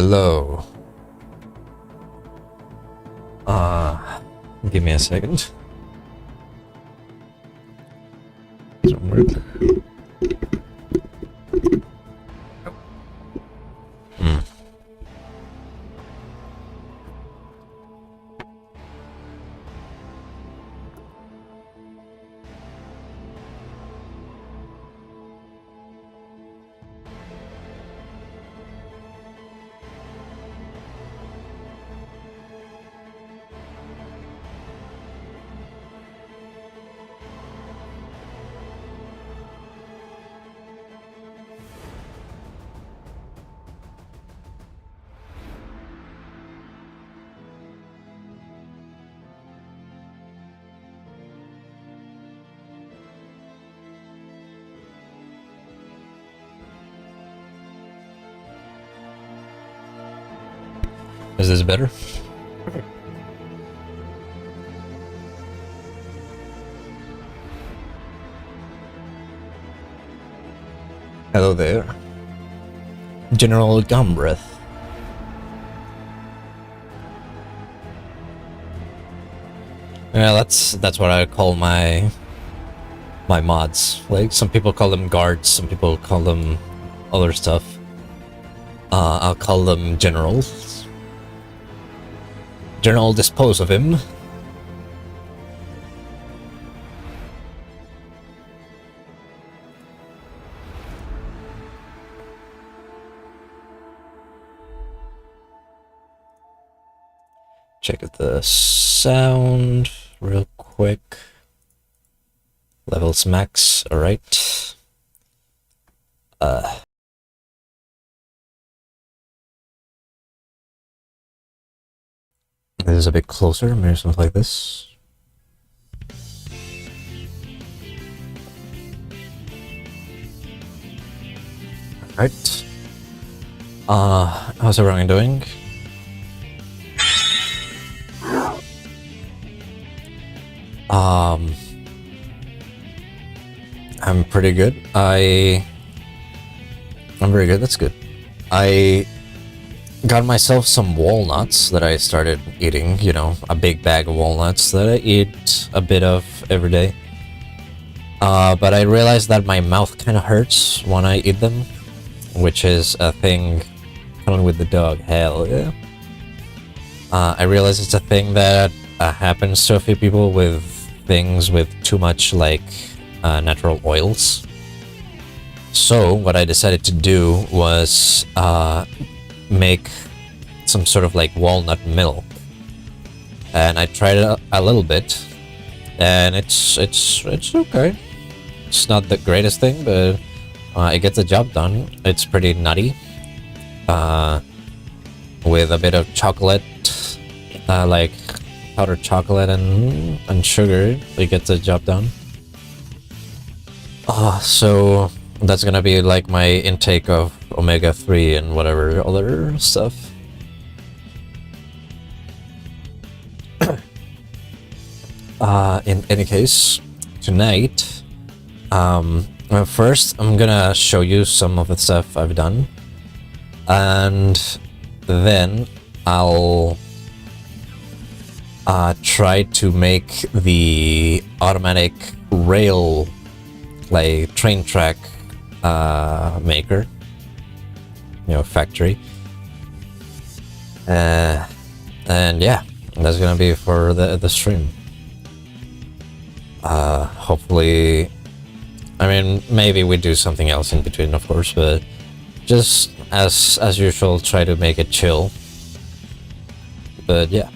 Hello. Give me a second. Doesn't work. Is this better? Hello there. General Gumbreath. Yeah, that's what I call my mods. Like, some people call them guards, some people call them other stuff. I'll call them generals. General, dispose of him. Check the sound real quick. Levels max, alright. This is a bit closer, maybe something like this. Alright. How's everyone doing? I'm pretty good. I'm very good, that's good. I got myself some walnuts that I started eating, you know, a big bag of walnuts that I eat a bit of every day. But I realized that my mouth kind of hurts when I eat them, which is a thing coming with the dog, hell yeah. I realize it's a thing that happens to a few people with things with too much, like, natural oils. So what I decided to do was make some sort of like walnut milk, and I tried it a little bit, and it's okay. It's not the greatest thing, but it gets the job done. It's pretty nutty, with a bit of chocolate, like powdered chocolate and sugar. It gets the job done. So that's gonna be like my intake of omega-3 and whatever other stuff. In any case, tonight, first I'm gonna show you some of the stuff I've done, and then I'll try to make the automatic rail, like train track maker, you know, factory. And yeah, that's gonna be for the stream. Hopefully, I mean, maybe we do something else in between, of course, but just as usual, try to make it chill. But yeah,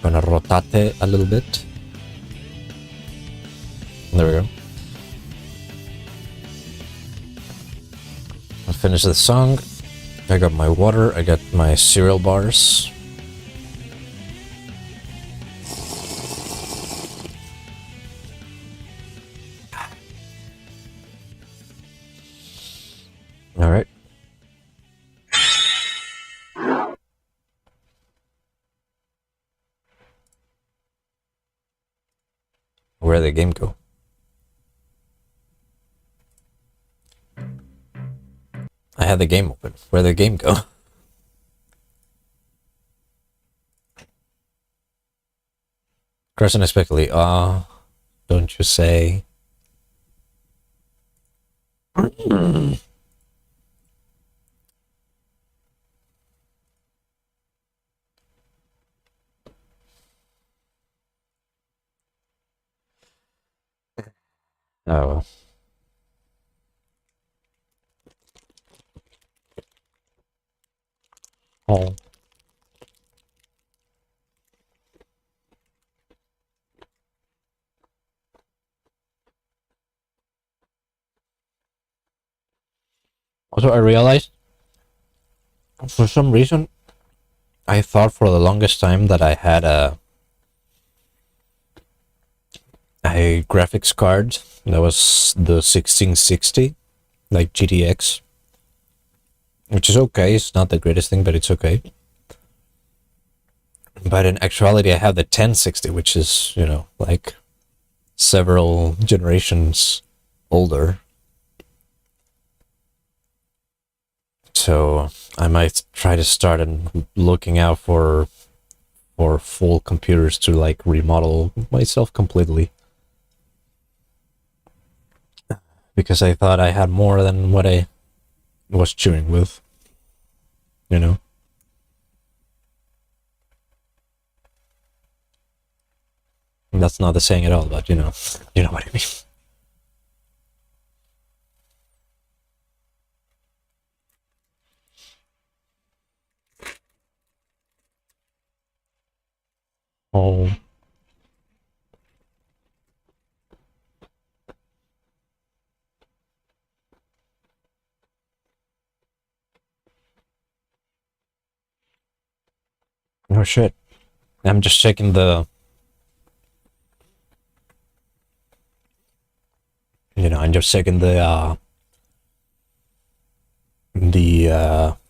gonna rotate a little bit. There we go. I'll finish the song. I got my water, I got my cereal bars. Alright. Where'd the game go? I had the game open. Where'd the game go? Crash unexpectedly. Don't you say. Oh well. Oh. Also, I realized for some reason I thought for the longest time that I had a graphics card that was the 1660, like GTX, which is okay. It's not the greatest thing, but it's okay. But in actuality, I have the 1060, which is, like several generations older. So I might try to start and looking out for full computers to like remodel myself completely. Because I thought I had more than what I was chewing with. And that's not the saying at all, but you know what I mean. Oh. Oh shit. I'm just checking I'm just checking the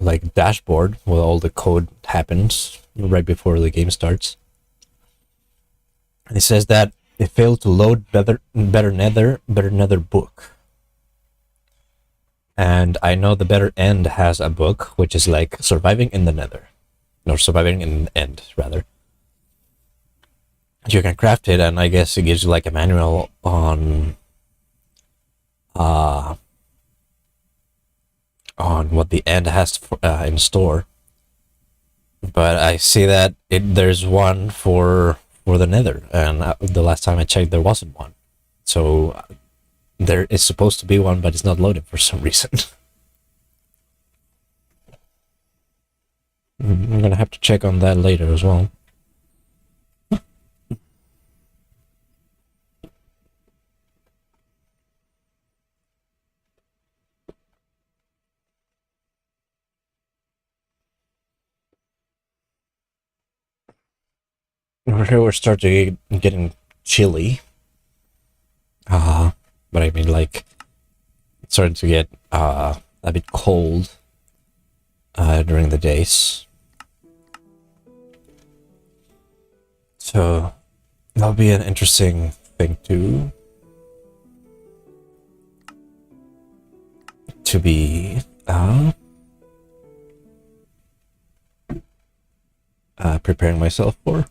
like dashboard where all the code happens right before the game starts. And it says that it failed to load better nether book. And I know the better end has a book which is like surviving in the nether. Or surviving in the end, rather. You can craft it, and I guess it gives you like a manual on what the end has in store. But I see that there's one for the nether, and the last time I checked there wasn't one. So there is supposed to be one, but it's not loaded for some reason. I'm gonna have to check on that later as well. We're starting getting chilly. But I mean, like, it's starting to get a bit cold during the days. So that'll be an interesting thing to be preparing myself for.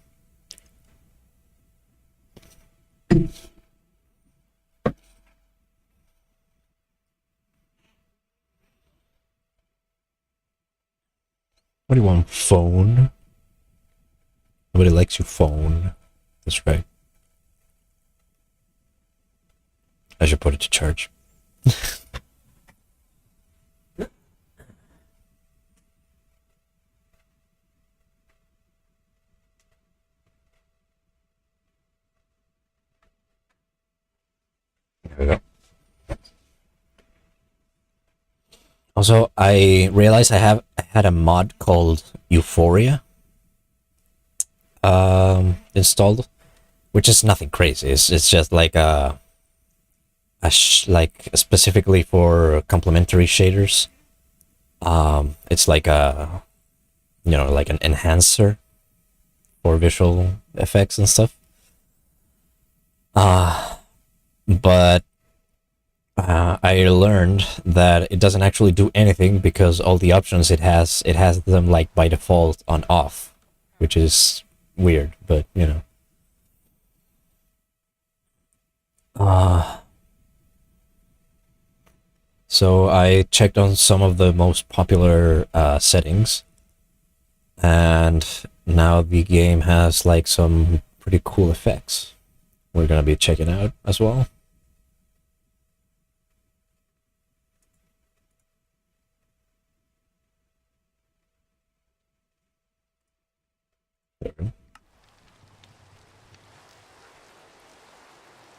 What do you want? Phone? Nobody likes your phone. That's right. I should put it to charge. There we go. Also, I realized I had a mod called Euphoria installed, which is nothing crazy. It's just like like specifically for complementary shaders. It's like like an enhancer for visual effects and stuff. But I I learned that it doesn't actually do anything because all the options it has them like by default on off, which is weird, but you know. Uh, so I checked on some of the most popular settings, and now the game has like some pretty cool effects. We're gonna be checking out as well.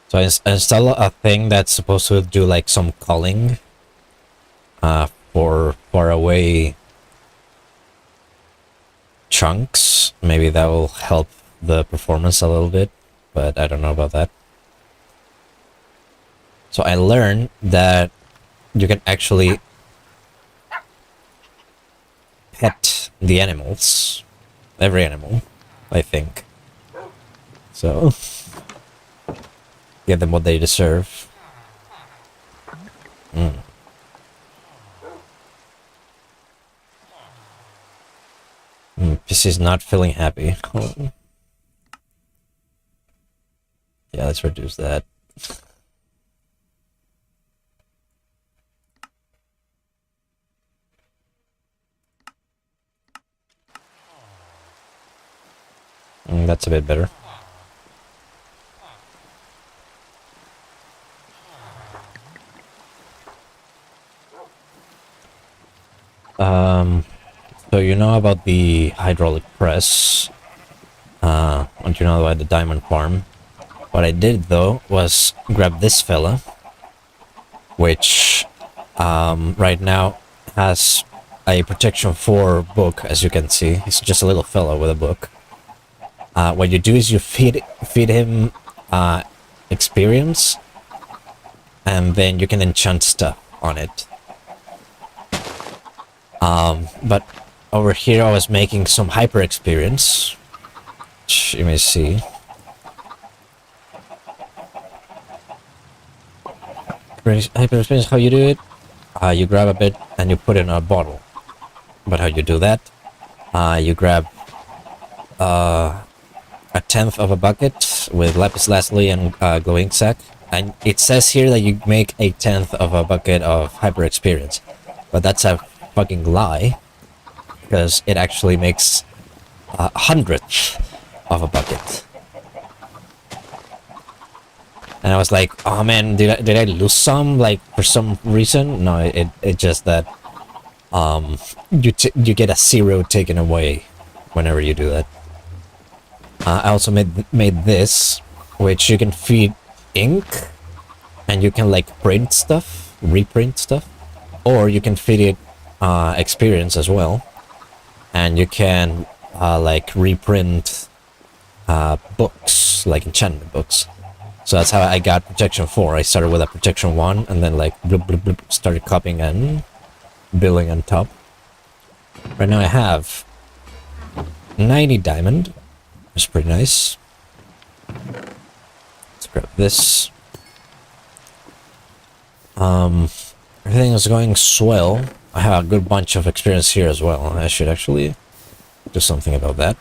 So I install a thing that's supposed to do like some calling for far away chunks. Maybe that will help the performance a little bit, but I don't know about that. So I learned that you can actually pet the animals, every animal, I think. So give them what they deserve. PC's not feeling happy. Yeah, let's reduce that. That's a bit better. So you know about the hydraulic press. And you know about the diamond farm. What I did though was grab this fella, which right now has a protection 4 book, as you can see. He's just a little fella with a book. What you do is you feed him experience, and then you can enchant stuff on it. But over here I was making some hyper experience, which you may see. Hyper experience, how you do it? You grab a bit and you put it in a bottle. But how you do that? You grab a tenth of a bucket with lapis lazuli and glowing sack, and it says here that you make a tenth of a bucket of hyper experience, but that's a fucking lie, because it actually makes a hundredth of a bucket. And I was like, oh man, did I lose some, like, for some reason? No, it just that you get a 0 taken away whenever you do that. I also made this, which you can feed ink, and you can like print stuff, reprint stuff, or you can feed it experience as well, and you can like reprint books, like enchantment books. So that's how I got protection 4. I started with a protection 1, and then like bloop, bloop, bloop, started copying and building on top. Right now I have 90 diamond. It's pretty nice. Let's grab this. Everything is going swell. I have a good bunch of experience here as well. I should actually do something about that.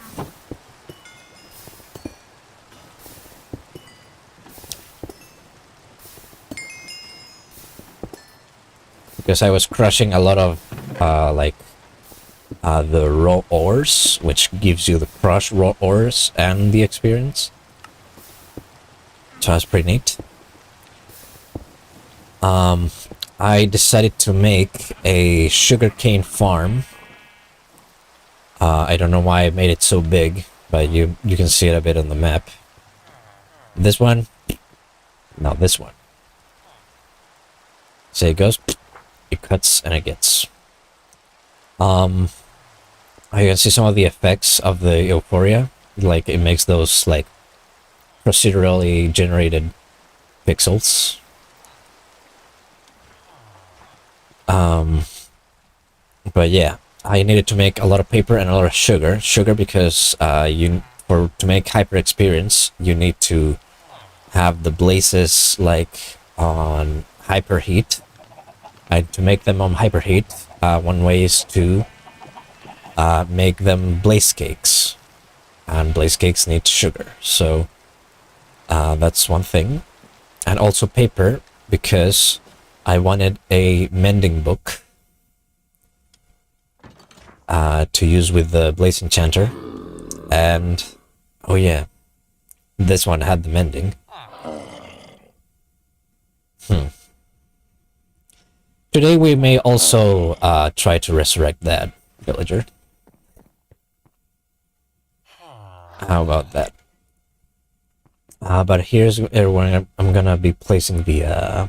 Because I was crushing a lot of the raw ores, which gives you the crushed raw ores and the experience. So that's pretty neat. I decided to make a sugarcane farm. I don't know why I made it so big, but you can see it a bit on the map. This one, no, this one. So it goes, it cuts, and it gets. You can see some of the effects of the euphoria, like it makes those like procedurally generated pixels. But yeah, I needed to make a lot of paper and a lot of sugar. Sugar because to make hyper experience, you need to have the blazes like on hyper heat, To make them on hyperheat, one way is to make them blaze cakes, and blaze cakes need sugar, so that's one thing. And also paper, because I wanted a mending book to use with the blaze enchanter, and oh yeah, this one had the mending. Today we may also try to resurrect that villager. How about that? But here's where I'm gonna be placing the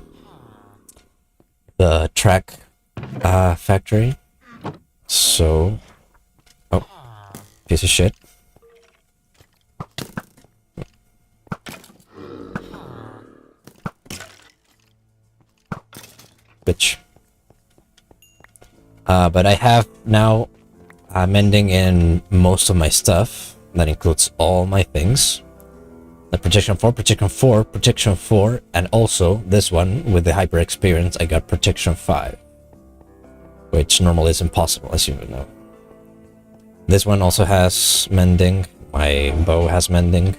track factory. So, oh, piece of shit. Bitch. But I have now mending in most of my stuff. That includes all my things. The protection 4, protection 4, protection 4, and also this one with the hyper experience, I got protection 5. Which normally is impossible, as you know. This one also has mending. My bow has mending.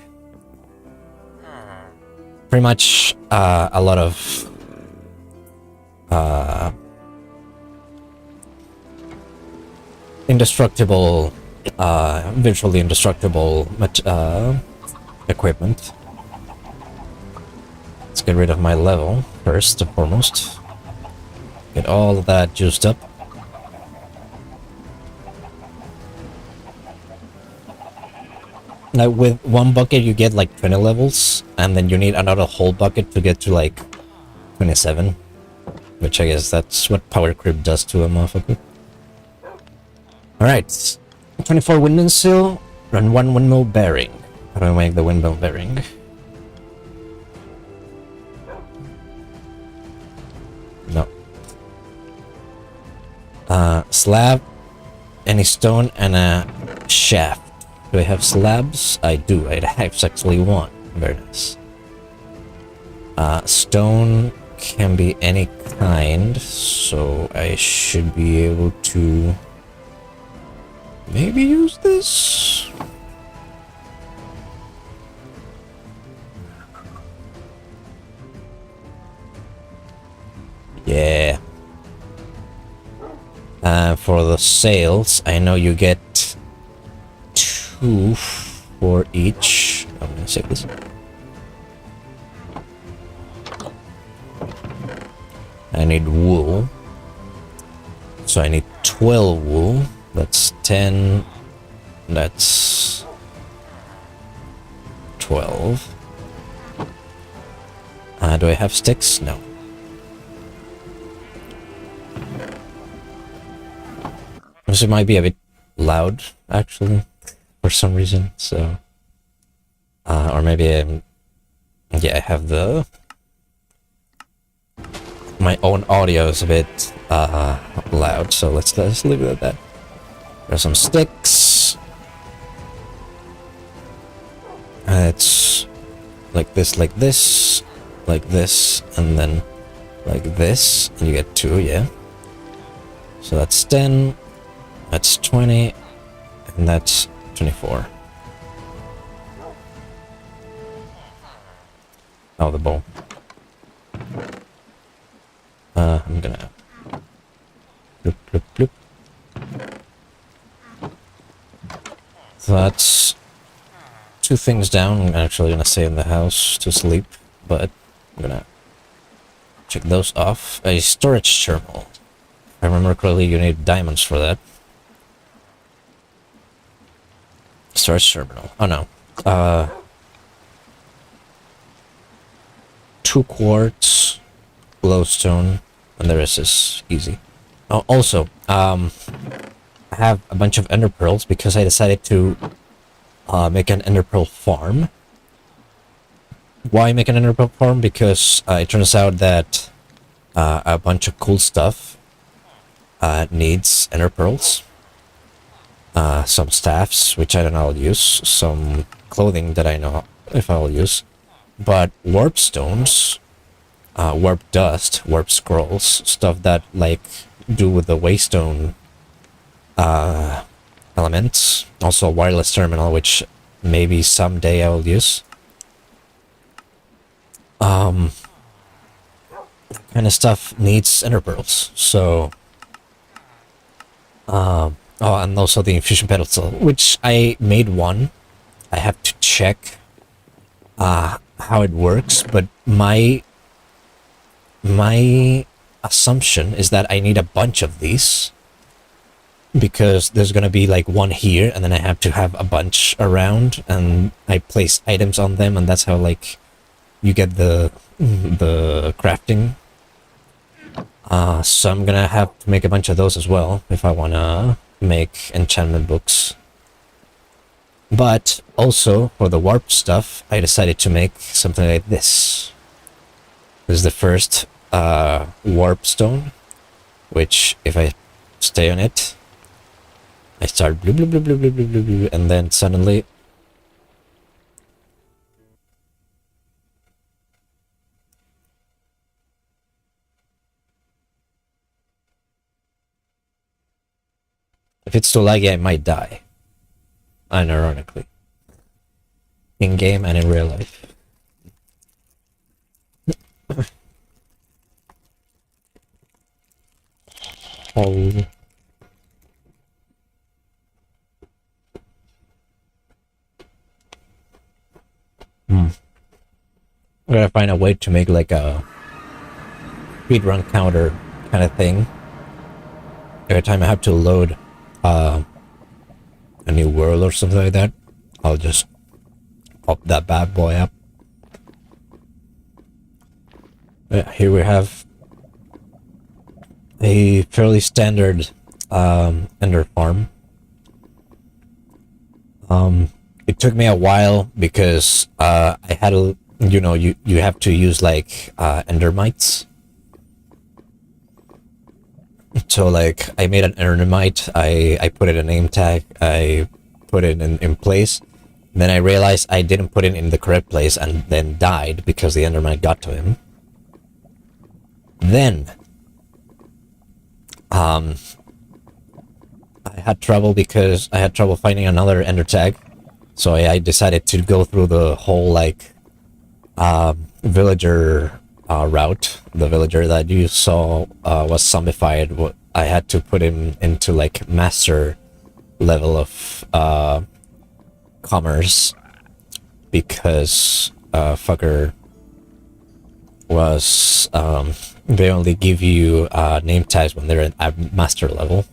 Pretty much a lot of indestructible, virtually indestructible equipment. Let's get rid of my level first and foremost. Get all of that juiced up. Now with one bucket you get like 20 levels, and then you need another whole bucket to get to like 27. Which I guess that's what power creep does to a motherfucker. Alright. 24 windmill seal, run 1 windmill bearing. How do I make the windmill bearing? No. Slab, any stone, and a shaft. Do I have slabs? I do. I have actually one. Very nice. Stone can be any kind, so I should be able to maybe use this. Yeah. For the sails, I know you get 2 for each. I'm gonna save this. I need wool. So I need 12 wool. That's 10. That's 12. Do I have sticks? No. This might be a bit loud, actually, for some reason, so... or maybe yeah, I have the... My own audio is a bit loud, so let's leave it at that. There's some sticks. It's like this, like this, like this, and then like this, and you get 2, yeah. So that's 10, that's 20, and that's 24. Oh, the bow. I'm gonna bloop, bloop, bloop. So that's 2 things down. I'm actually gonna stay in the house to sleep, but I'm gonna check those off. A storage terminal. If I remember correctly, you need diamonds for that. Storage terminal. Oh no. 2 quartz, glowstone, and the rest is easy. Oh, also, I have a bunch of ender pearls because I decided to make an ender pearl farm. Why make an ender pearl farm? Because it turns out that a bunch of cool stuff needs ender pearls. Some staffs, which I don't know I'll use. Some clothing that I know if I'll use. But warp stones warp dust, warp scrolls, stuff that like do with the waystone elements. Also a wireless terminal, which maybe someday I will use. Kind of stuff needs ender pearls. So, oh, and also the infusion pedestal, which I made one. I have to check how it works, but my assumption is that I need a bunch of these because there's gonna be like one here, and then I have to have a bunch around, and I place items on them, and that's how like you get the crafting. So I'm gonna have to make a bunch of those as well if I wanna make enchantment books. But also for the warp stuff, I decided to make something like this. This is the first warp stone, which if I stay on it, I start blue, blue, blue, blue, blue, blue, blue, blue, and then suddenly if it's too laggy, I might die. Unironically. In game and in real life. Oh. I'm gonna find a way to make like a speedrun counter kind of thing. Every time I have to load a new world or something like that, I'll just pop that bad boy up. Here we have a fairly standard ender farm. It took me a while because I had a, you have to use like endermites. So like I made an endermite, I put it a name tag, I put it in place. Then I realized I didn't put it in the correct place and then died because the endermite got to him. Then I had trouble because I had trouble finding another ender tag. So I decided to go through the whole like villager route. The villager that you saw was zombified. I had to put him into like master level of commerce because fucker was they only give you name tags when they're at master level.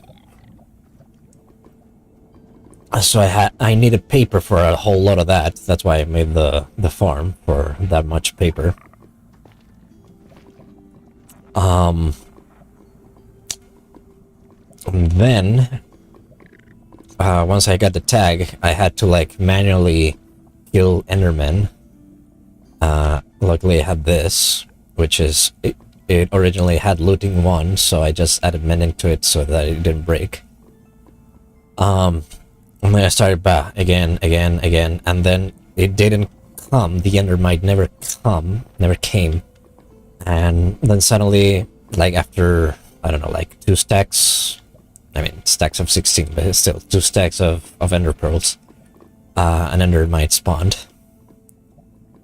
So I needed paper for a whole lot of that. That's why I made the farm for that much paper. And then once I got the tag, I had to like manually kill endermen. Luckily I had this, which is it originally had looting 1, so I just added mending to it so that it didn't break. And then I started again, and then it didn't come. The endermite never came. And then suddenly, like after, I don't know, like 2 stacks, I mean stacks of 16, but it's still 2 stacks of ender pearls, an endermite spawned.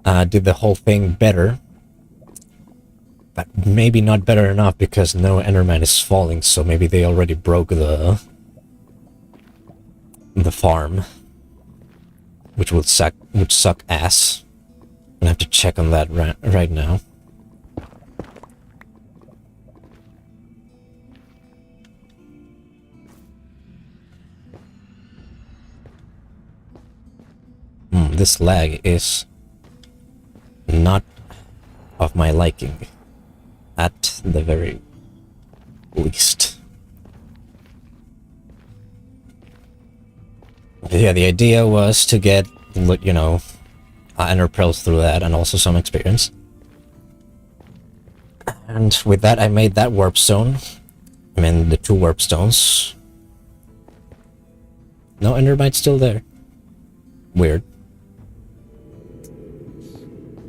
Did the whole thing better, but maybe not better enough because no enderman is falling, so maybe they already broke the farm, which would suck ass. I'm gonna have to check on that right now. This lag is not of my liking, at the very least. Yeah, the idea was to get, ender pearls through that, and also some experience. And with that, I made that warp stone. I mean, the 2 warp stones. No, endermite's still there. Weird.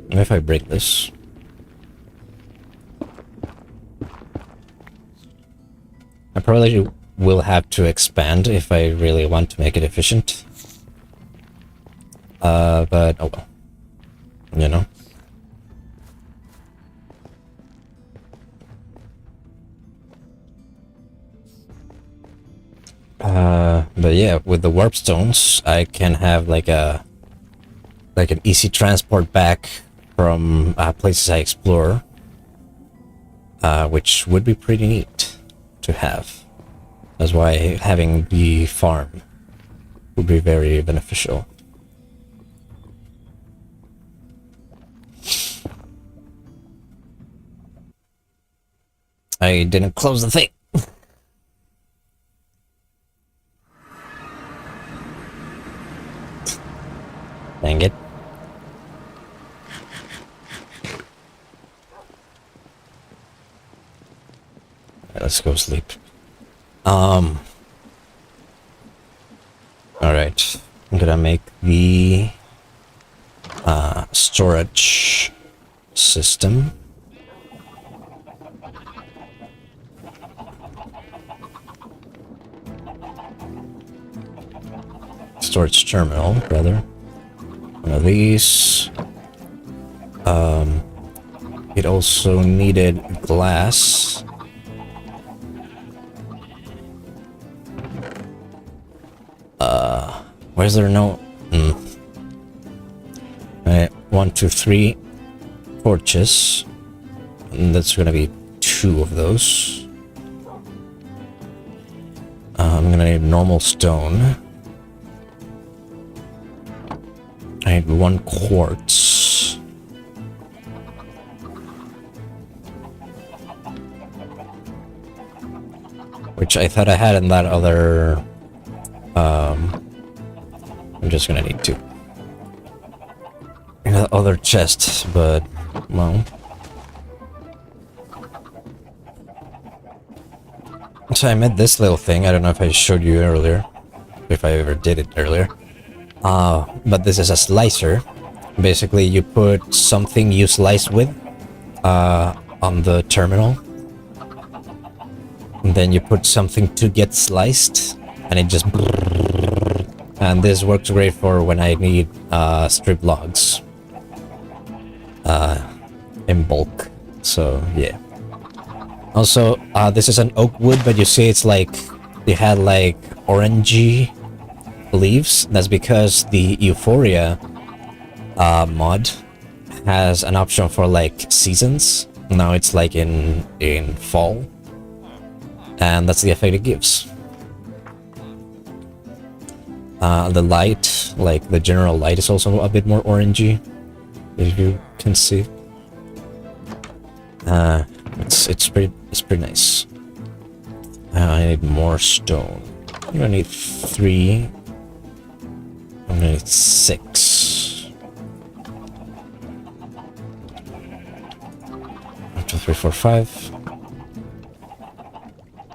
What if I break this? I probably will have to expand if I really want to make it efficient. But oh well. You know. But yeah, with the warp stones, I can have like an easy transport back from places I explore, which would be pretty neat to have. That's why having the farm would be very beneficial. I didn't close the thing. Dang it. Let's go sleep. Alright. I'm gonna make the storage system. Storage terminal, rather. One of these. It also needed glass. Why is there no... Alright, 1, 2, 3 torches. And that's gonna be 2 of those. I'm gonna need normal stone. I need 1 quartz. Which I thought I had in that other... I'm just gonna need 2. In the other chest, but... well... So I made this little thing. I don't know if I showed you earlier. If I ever did it earlier. But this is a slicer. Basically, you put something you slice with on the terminal. And then you put something to get sliced, and it just... and this works great for when I need strip logs in bulk. So, yeah. Also, this is an oak wood, but you see it's like... it had like orangey leaves. That's because the Euphoria mod has an option for like seasons. Now it's like in fall, and that's the effect it gives. The light, like the general light, is also a bit more orangey, if you can see. It's pretty nice. I need more stone. I'm gonna need 3. I'm gonna need 6. 1, 2, 3, 4, 5.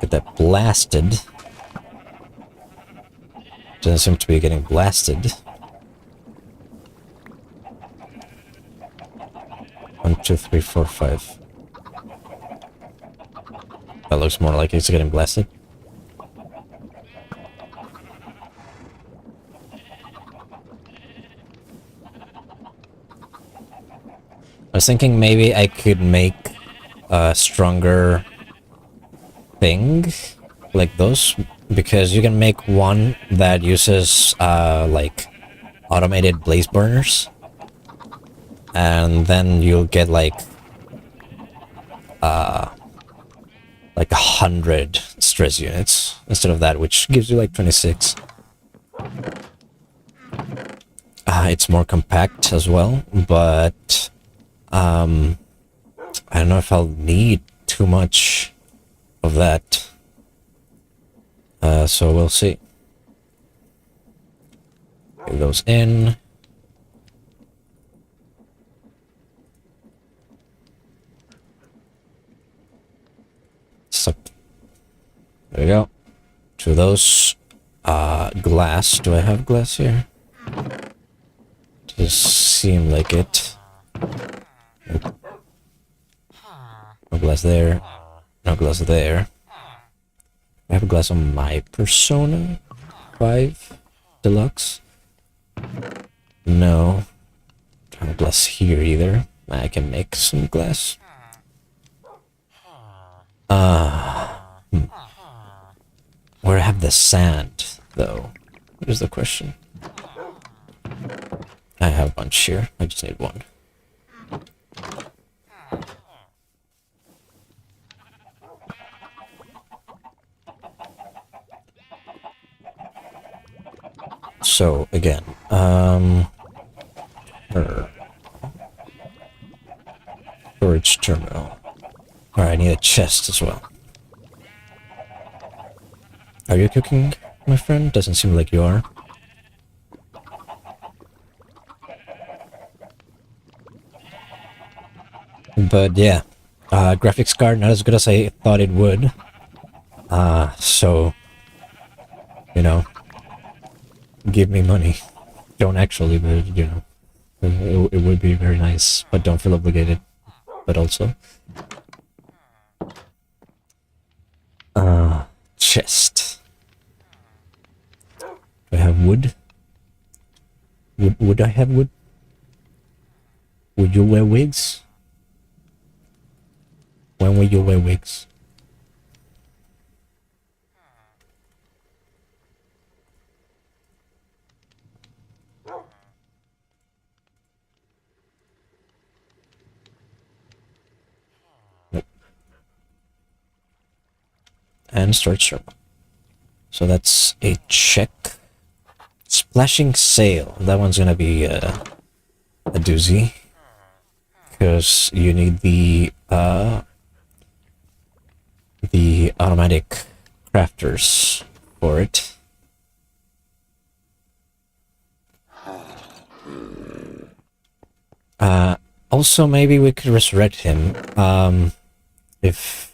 Get that blasted. Doesn't seem to be getting blasted. 1, 2, 3, 4, 5. That looks more like it's getting blasted. I was thinking maybe I could make a stronger thing like those, because you can make one that uses like automated blaze burners, and then you'll get like 100 stress units instead of that, which gives you like 26. It's more compact as well, but I don't know if I'll need too much of that. So we'll see. Get those in. So, there we go. 2 of those. Glass. Do I have glass here? Does seem like it. No glass there. No glass there. I have a glass on my Persona 5 Deluxe. No. Don't have a glass here either. I can make some glass. Where I have the sand, though? Here's the question. I have a bunch here. I just need one. So, again, storage terminal. Alright, I need a chest as well. Are you cooking, my friend? Doesn't seem like you are. But yeah, graphics card not as good as I thought it would. So, you know, give me money. Don't actually, but you know, it would be very nice. But don't feel obligated. But also, chest. Do I have wood? Would I have wood? Would you wear wigs? When will you wear wigs? Nope. And start circle. So that's a check. Splashing sail. That one's gonna be a doozy. Because you need the automatic crafters for it. Also, maybe we could resurrect him. If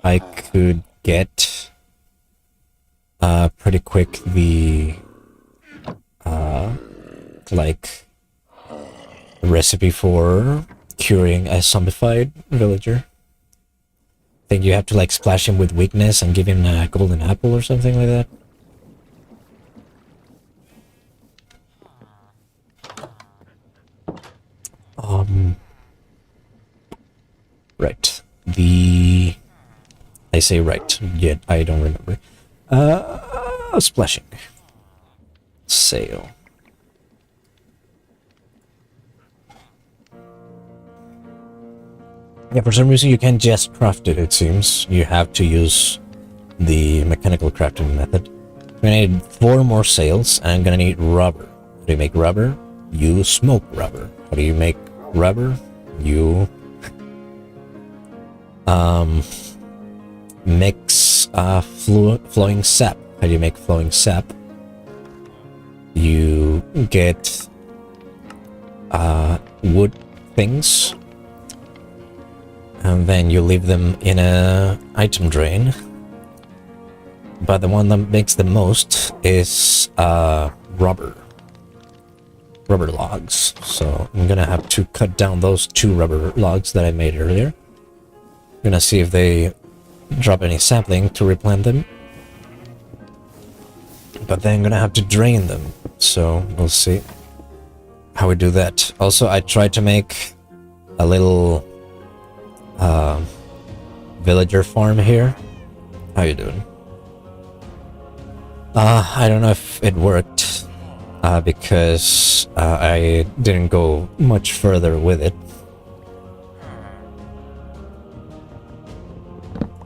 I could get pretty quick the like recipe for curing a zombified villager. I think you have to like splash him with weakness and give him a golden apple or something like that. Right. I say right, yet I don't remember. Splashing. Sail. Yeah, for some reason you can't just craft it seems. You have to use the mechanical crafting method. I'm gonna need 4 more sails, and I'm gonna need rubber. How do you make rubber? You smoke rubber. How do you make rubber? You mix flowing sap. How do you make flowing sap? You get wood things, and then you leave them in a item drain. But the one that makes the most is rubber logs. So I'm gonna have to cut down those 2 rubber logs that I made earlier. I'm gonna see if they drop any sapling to replant them. But then I'm gonna have to drain them. So we'll see how we do that. Also, I tried to make a little villager farm here. How you doing? I don't know if it worked because I didn't go much further with it.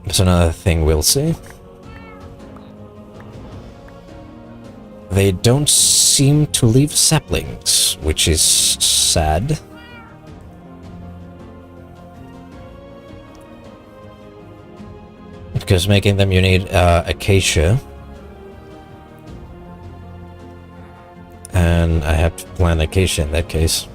That's another thing we'll see. They don't seem to leave saplings, which is sad. Because making them you need acacia. And I have to plant acacia in that case.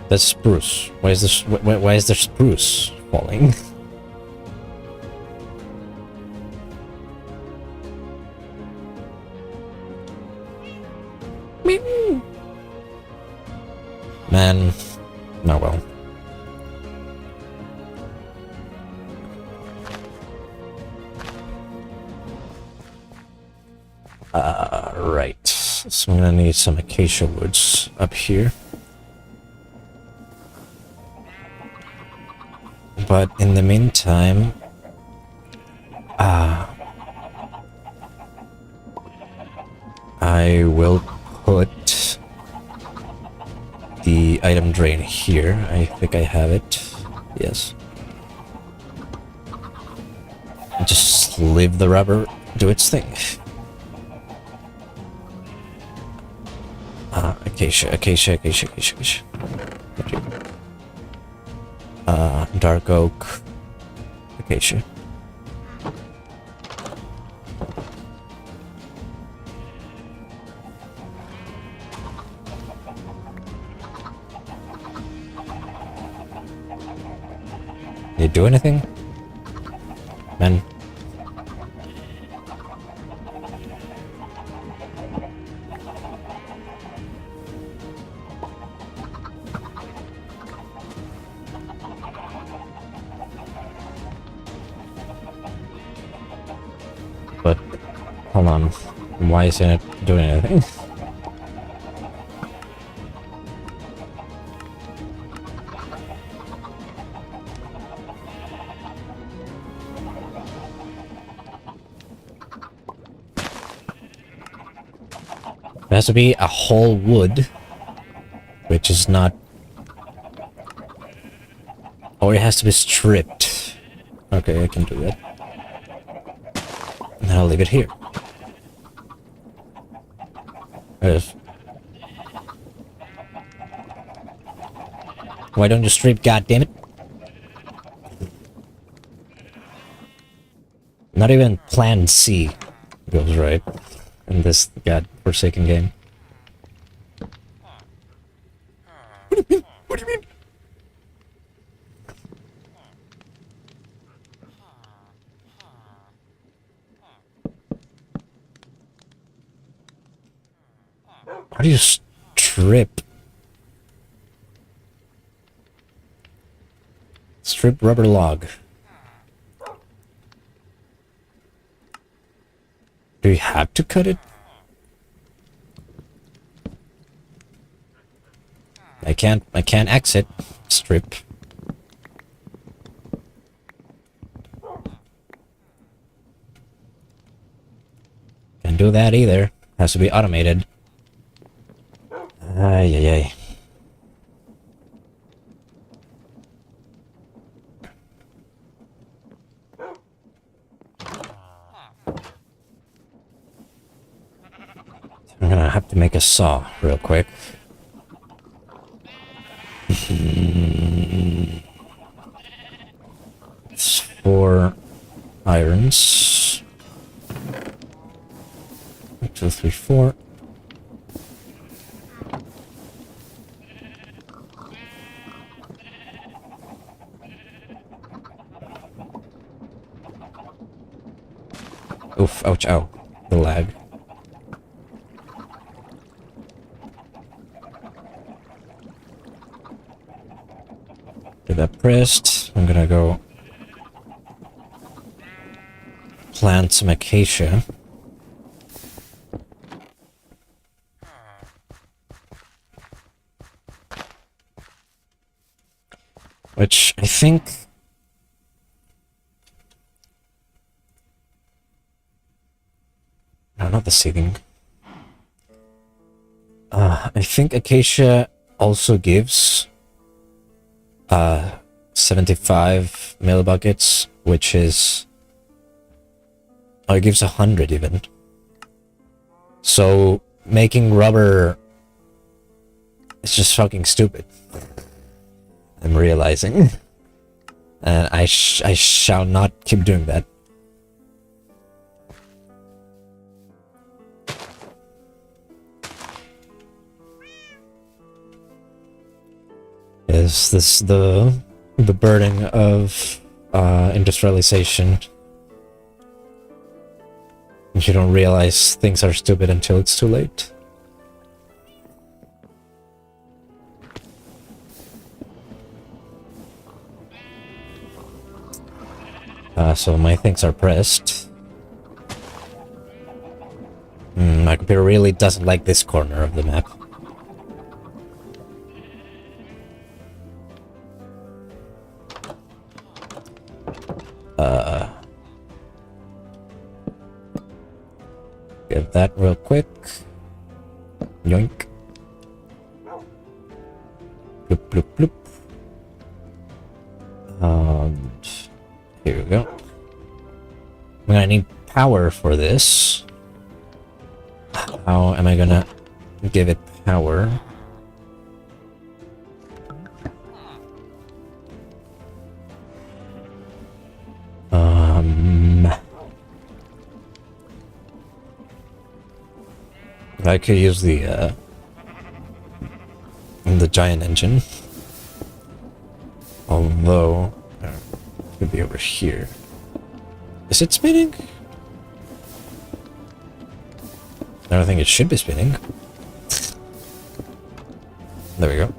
That's spruce. Why is there spruce falling? Man, no well. Right. So I'm gonna need some acacia woods up here. But in the meantime, I will put the item drain here. I think I have it. Yes. Just leave the rubber do its thing. Acacia. Dark oak. Acacia. Did it do anything? Man. But, hold on. Why isn't it doing anything? It has to be a whole wood, which is not... Or it has to be stripped. Okay, I can do that. And I'll leave it here. Yes. Why don't you strip, goddammit? Not even plan C goes right in this godforsaken game. What do you mean? What do you mean? How do you strip? Strip rubber log. Do you have to cut it? I can't exit. Strip. Can't do that either. Has to be automated. Ay, ay, ay. I'm gonna have to make a saw real quick. It's 4 irons. 1, 2, 3, 4. Oof, ouch, ow. The lag. Get that pressed. I'm gonna go plant some acacia. Which I think... No, not the seeding. I think acacia also gives 75 millibuckets, which is... Oh, it gives 100 even. So, making rubber is just fucking stupid. I'm realizing. And I shall not keep doing that. Is this the burden of industrialization? You don't realize things are stupid until it's too late. So my things are pressed. My computer really doesn't like this corner of the map. Get that real quick. Yoink. Bloop, bloop, bloop. And here we go. I'm gonna need power for this. How am I gonna give it power? I could use the giant engine. Although, it could be over here. Is it spinning? I don't think it should be spinning. There we go.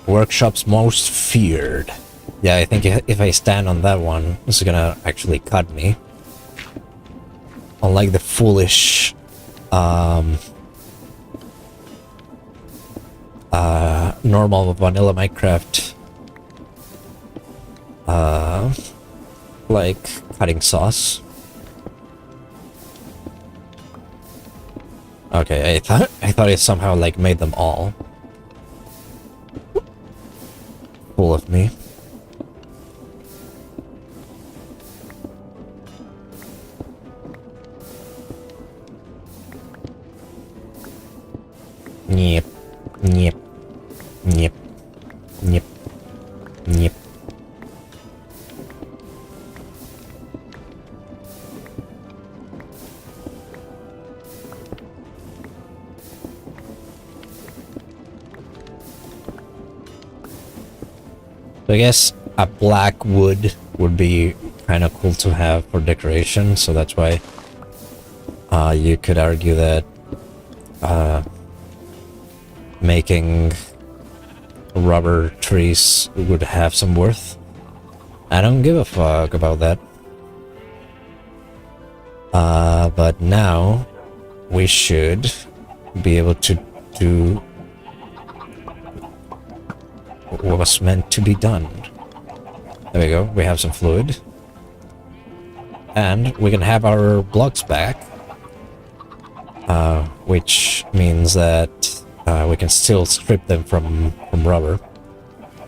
Workshop's most feared. Yeah, I think if I stand on that one, this is gonna actually cut me. Unlike the foolish normal vanilla Minecraft like cutting sauce. Okay, I thought it somehow like made them all full of me. Yep, yep, yep, yep, yep. So I guess a black wood would be kind of cool to have for decoration, so that's why you could argue that making rubber trees would have some worth. I don't give a fuck about that. But now we should be able to do what was meant to be done. There we go, we have some fluid. And we can have our blocks back. Which means that we can still strip them from rubber.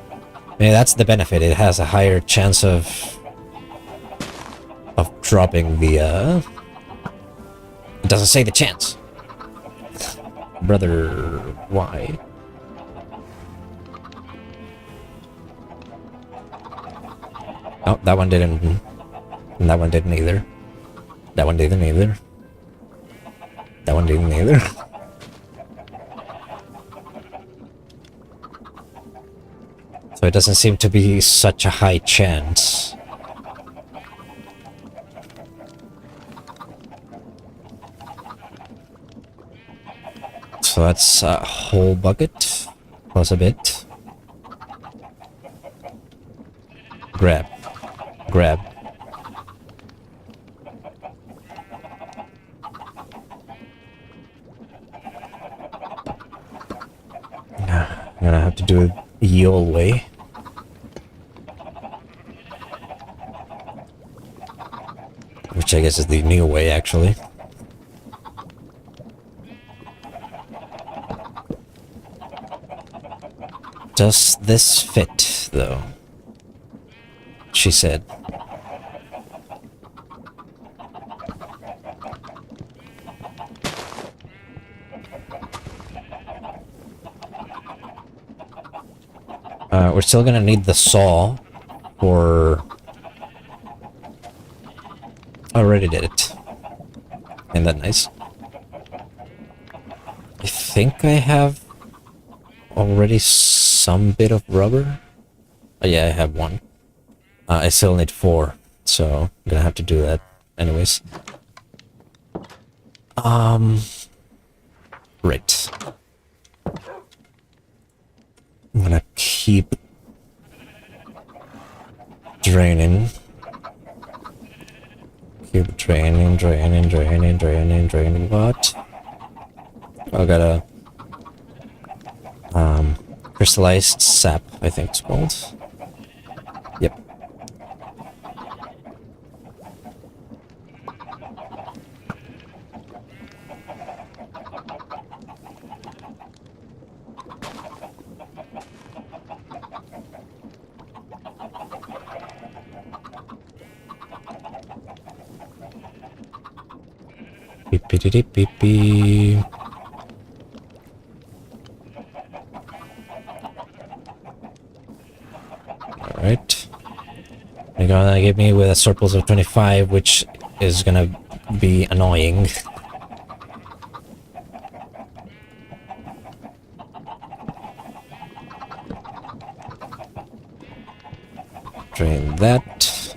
I mean, that's the benefit. It has a higher chance of dropping the it doesn't say the chance. Brother, why? Oh, that one didn't. And that one didn't either. That one didn't either. That one didn't either. So it doesn't seem to be such a high chance. So that's a whole bucket plus a bit. Grab. Grab. I'm gonna have to do it the old way. Which I guess is the new way, actually. Does this fit, though? She said. We're still gonna need the saw for... I already did it. Ain't that nice? I think I have already some bit of rubber. Oh yeah, I have one. I still need 4, so I'm gonna have to do that anyways. Right. keep draining. Keep draining. What? I got a crystallized sap, I think it's called. Yep. Beep. Alright. They're gonna give me with a surplus of 25, which is gonna be annoying. Drain that.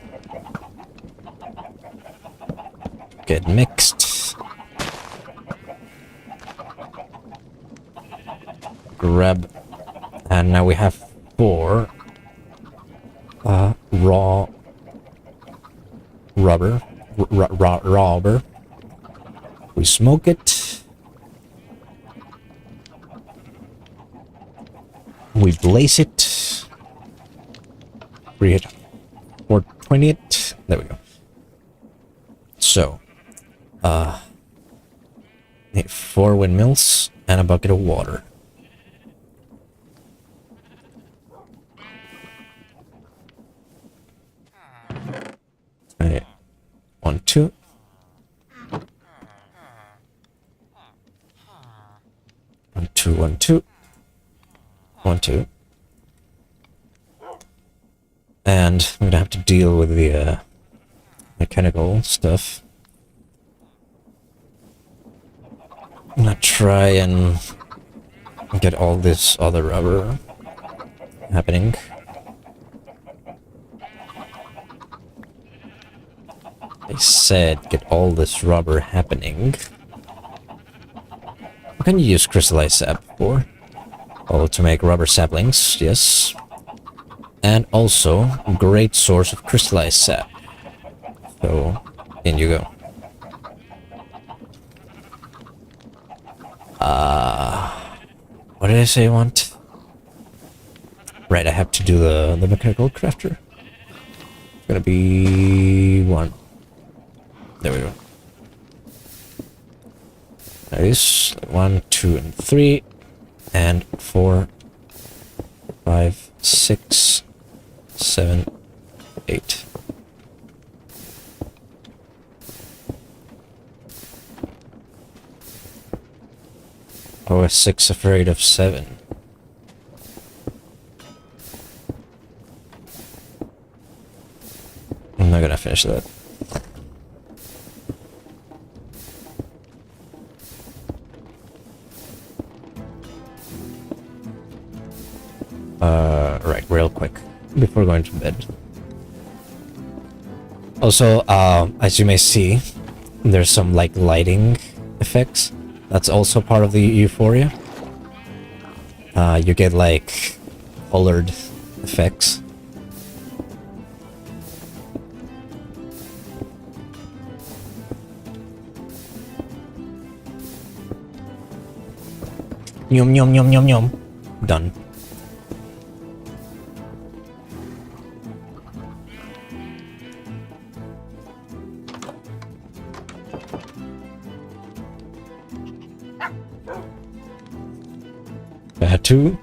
Get mixed. Grab. And now we have 4 raw rubber. Rubber. We smoke it. We blaze it. We hit 420 it. There we go. So, need 4 windmills and a bucket of water. Right. 1, 2. 1, 2, 1, 2. 1, 2. And I'm gonna have to deal with the mechanical stuff. I'm gonna try and get all this other rubber happening. They said get all this rubber happening. What can you use crystallized sap for? Oh, to make rubber saplings, yes. And also, great source of crystallized sap. So, in you go. What did I say I want? Right, I have to do the mechanical crafter. It's gonna be 1. There we go. Nice. 1, 2, and 3. And 4, 5, 6, 7, 8. Oh, a 6 afraid of 7. I'm not gonna finish that. Right, real quick, before going to bed. Also, as you may see, there's some, like, lighting effects. That's also part of the euphoria. You get, like, colored effects. Yum yum yum yum yum. Done. Two.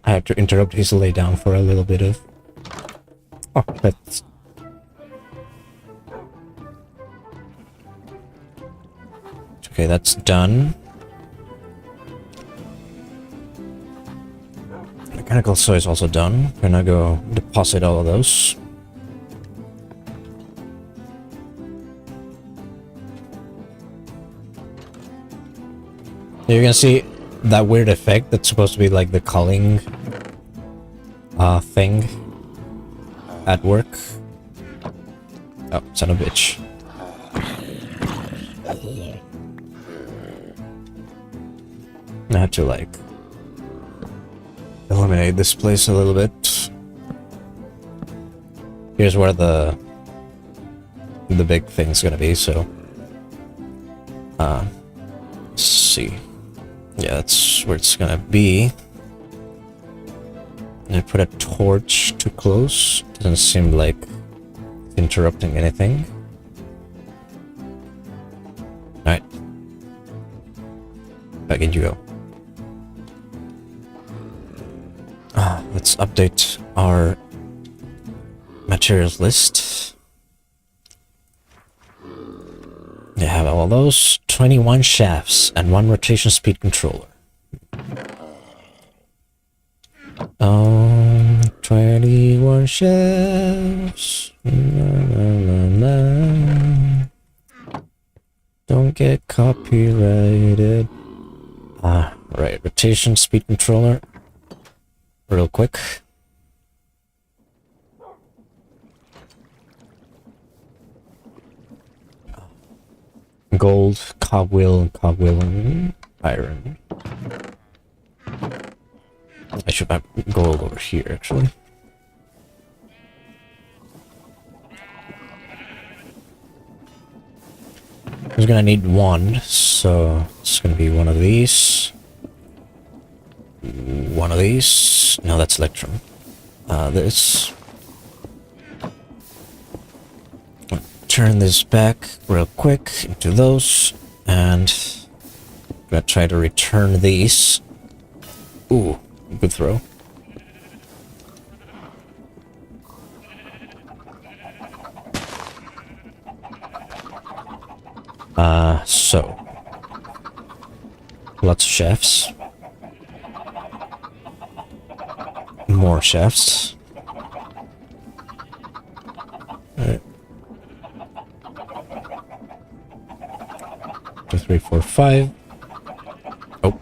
I have to interrupt his laydown for a little bit of... Oh, that's... Okay, that's done. Mechanical soy is also done. Gonna go deposit all of those. You can see that weird effect that's supposed to be like the culling thing at work. Oh, son of a bitch. I have to like eliminate this place a little bit. Here's where the big thing's gonna be, so let's see. Yeah, that's where it's gonna be. And I put a torch too close. Doesn't seem like it's interrupting anything. Alright. Back in you go. Let's update our materials list. You have all those. 21 shafts and 1 rotation speed controller. 21 shafts. Don't get copyrighted. Right, rotation speed controller. Real quick. Gold, cogwheel, iron. I should have gold over here, actually. I'm gonna need 1, so it's gonna be one of these. One of these. No, that's electrum. This. Turn this back real quick into those, and I'm gonna try to return these. Ooh, good throw. So lots of shafts. More shafts. Alright. 2, 3, 4, 5. Oh.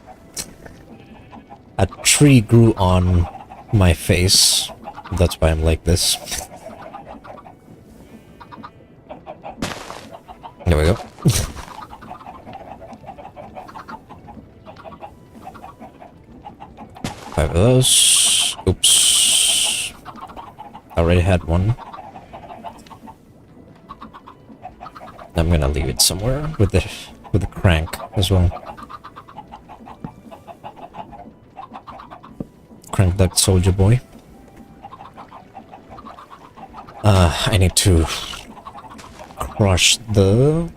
A tree grew on my face. That's why I'm like this. There we go. Five of those. Oops. Already had one. I'm gonna leave it somewhere with the crank as well. Crank that soldier boy. I need to crush the...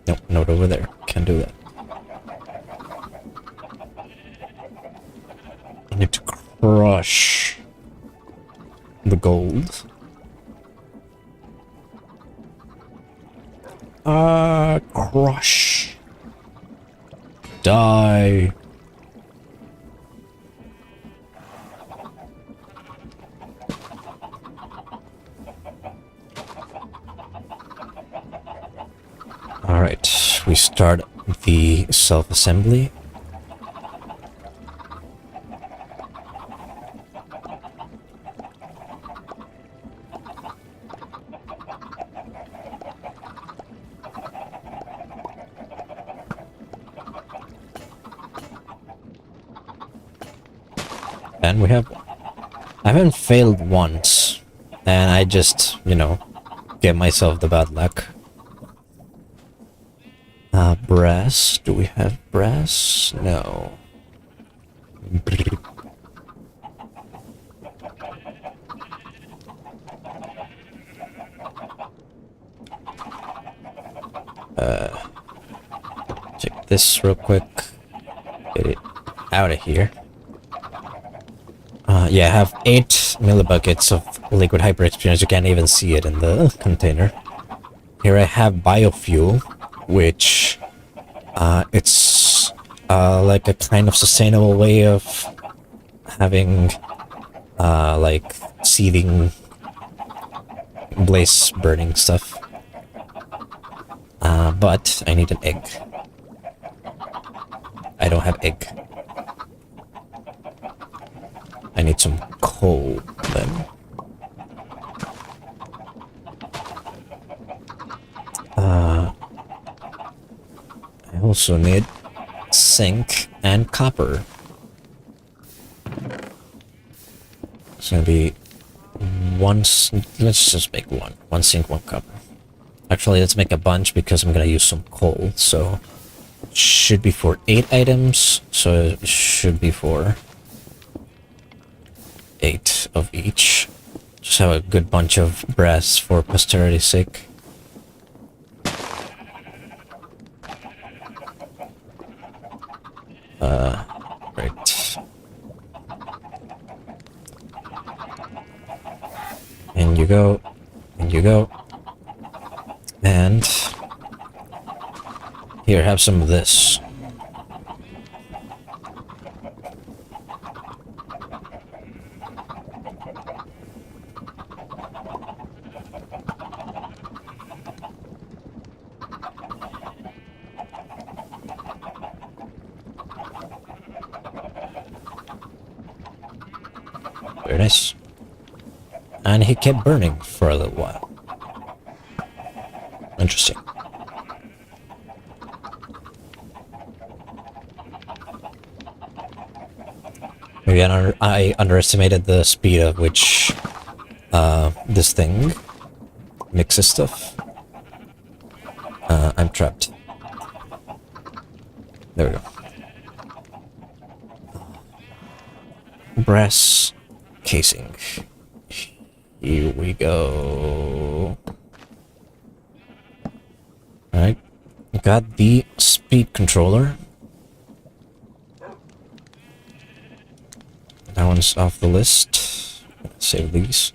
Nope, not over there. Can't do that. I need to crush the gold. Crush. Die. Alright, we start the self-assembly. And we have... I haven't failed once, and I just, you know, get myself the bad luck. Brass. Do we have brass? No. Check this real quick. Get it out of here. Yeah, I have 8 millibuckets of liquid hyper experience. You can't even see it in the container. Here I have biofuel, which it's like a kind of sustainable way of having like seething blaze burning stuff. But I need an egg. I don't have egg. I need some coal then. I also need zinc, and copper. It's gonna be let's just make one zinc, one copper. Actually, let's make a bunch because I'm gonna use some coal, so should be for 8 items, so it should be for 8 of each. Just have a good bunch of brass for posterity's sake. Right. And you go, and you go. And here, have some of this. Very nice. And he kept burning for a little while. Interesting. Maybe I underestimated the speed at which this thing mixes stuff. I'm trapped. There we go. Brass casing. Here we go. Alright. Got the speed controller. That one's off the list. Save these.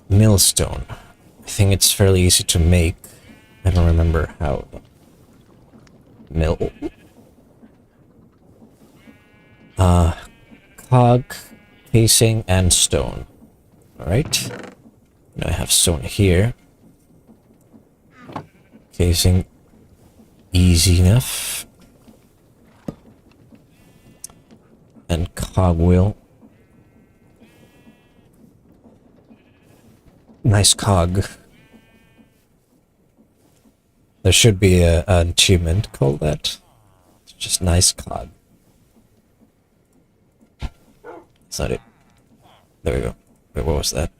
Millstone. I think it's fairly easy to make. I don't remember how. Mill. Cog, casing, and stone. Alright. Now I have stone here. Casing. Easy enough. And cogwheel. Nice cog. There should be an achievement called that. It's just nice cog. That's not it. There we go. Wait, what was that?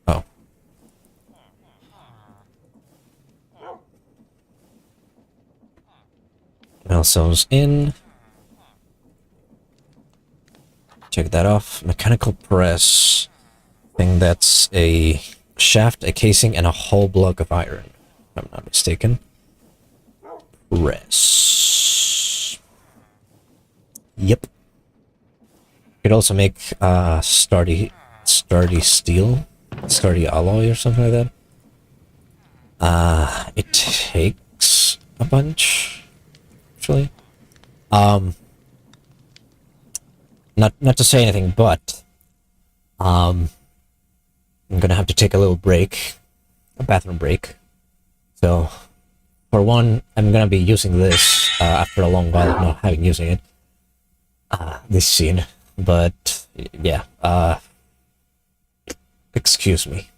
Oh. Milestones in. Check that off. Mechanical press. I think that's a shaft, a casing, and a whole block of iron. If I'm not mistaken. Press. Yep. You could also make sturdy steel, sturdy alloy or something like that. It takes a bunch, actually. Not to say anything, but I'm gonna have to take a little break, a bathroom break. So, for one, I'm gonna be using this after a long while of not having using it. This scene. But, yeah, excuse me.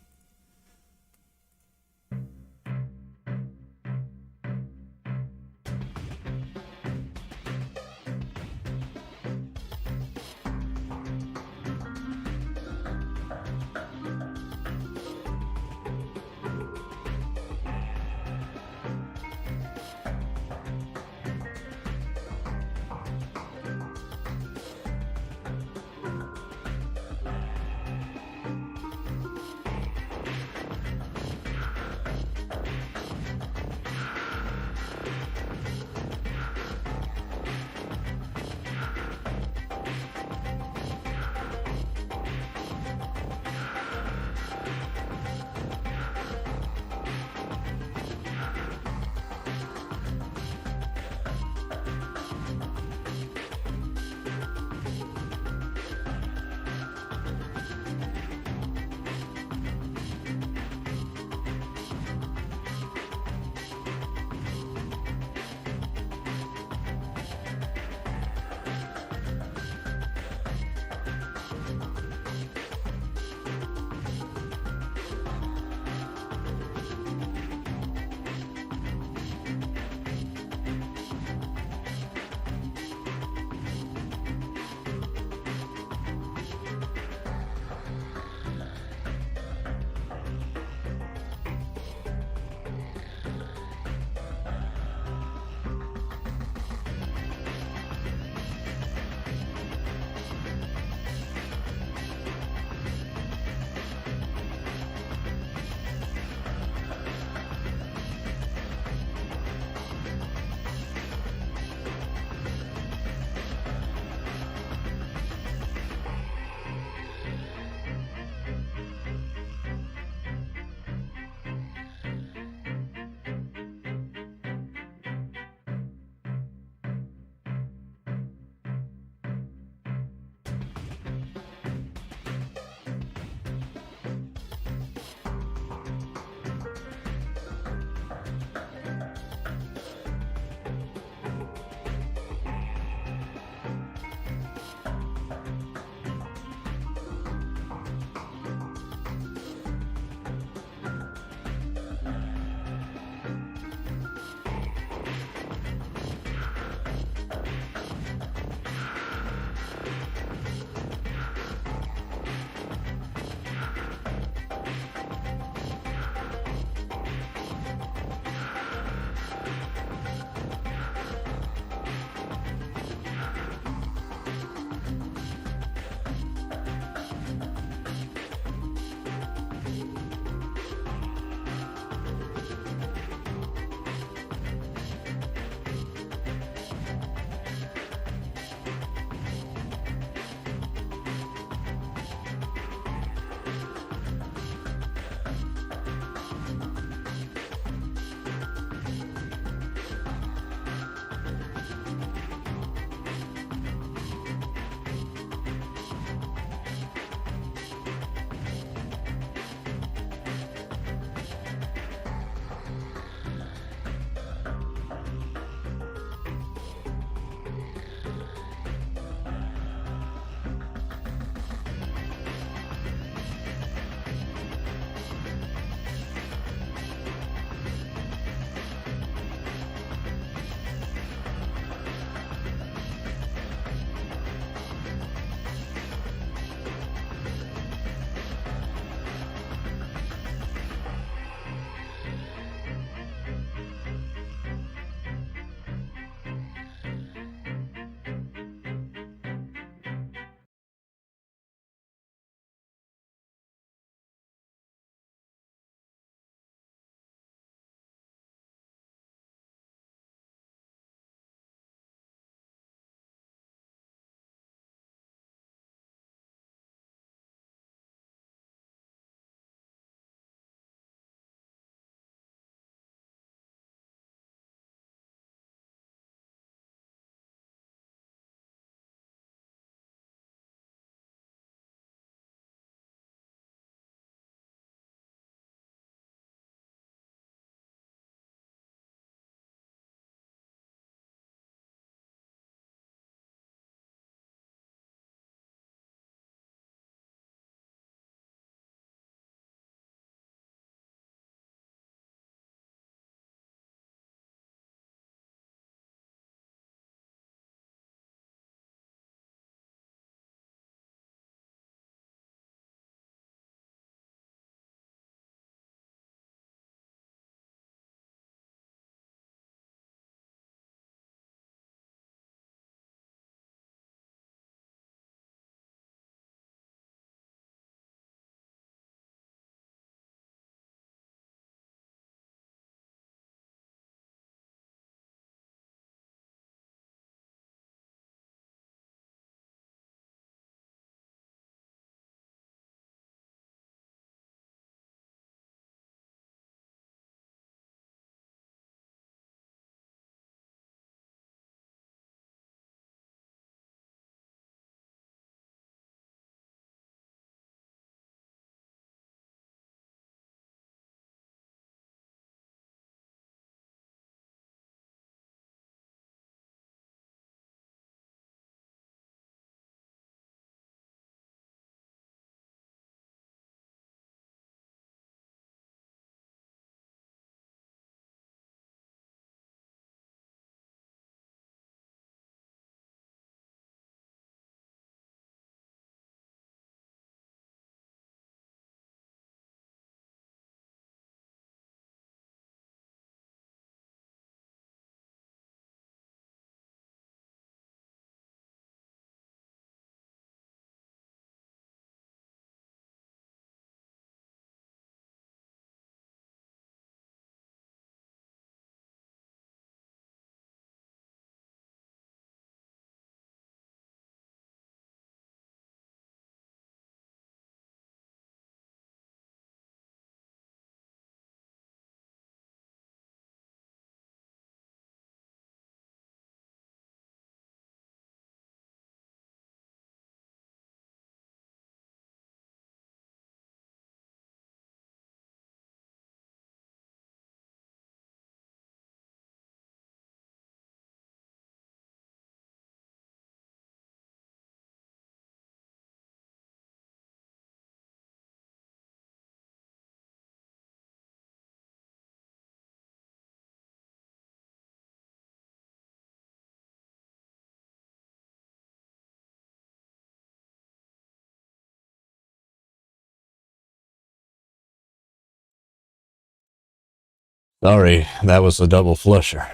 Sorry, that was a double flusher.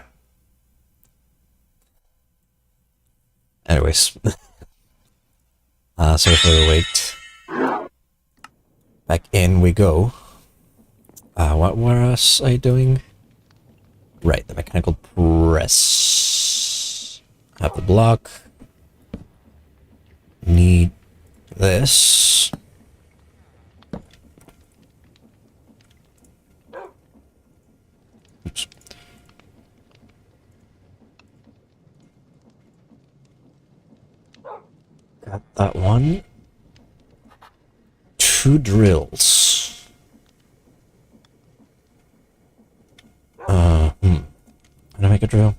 Anyways. Sorry for the wait. Back in we go. What was I doing? Right, the mechanical press. Have the block. Need this. Oops. Got that one. 2 drills. How do I make a drill?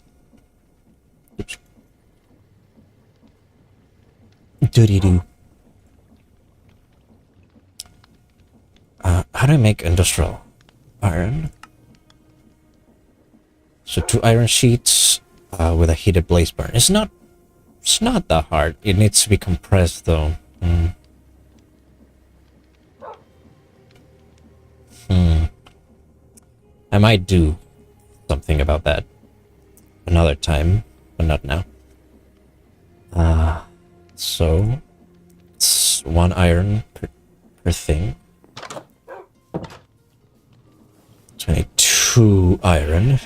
Oops. Doody-doo. How do I make industrial iron? So 2 iron sheets with a heated blaze burn. It's not that hard. It needs to be compressed though. I might do something about that another time, but not now. So it's 1 iron per thing. So I need 2 iron.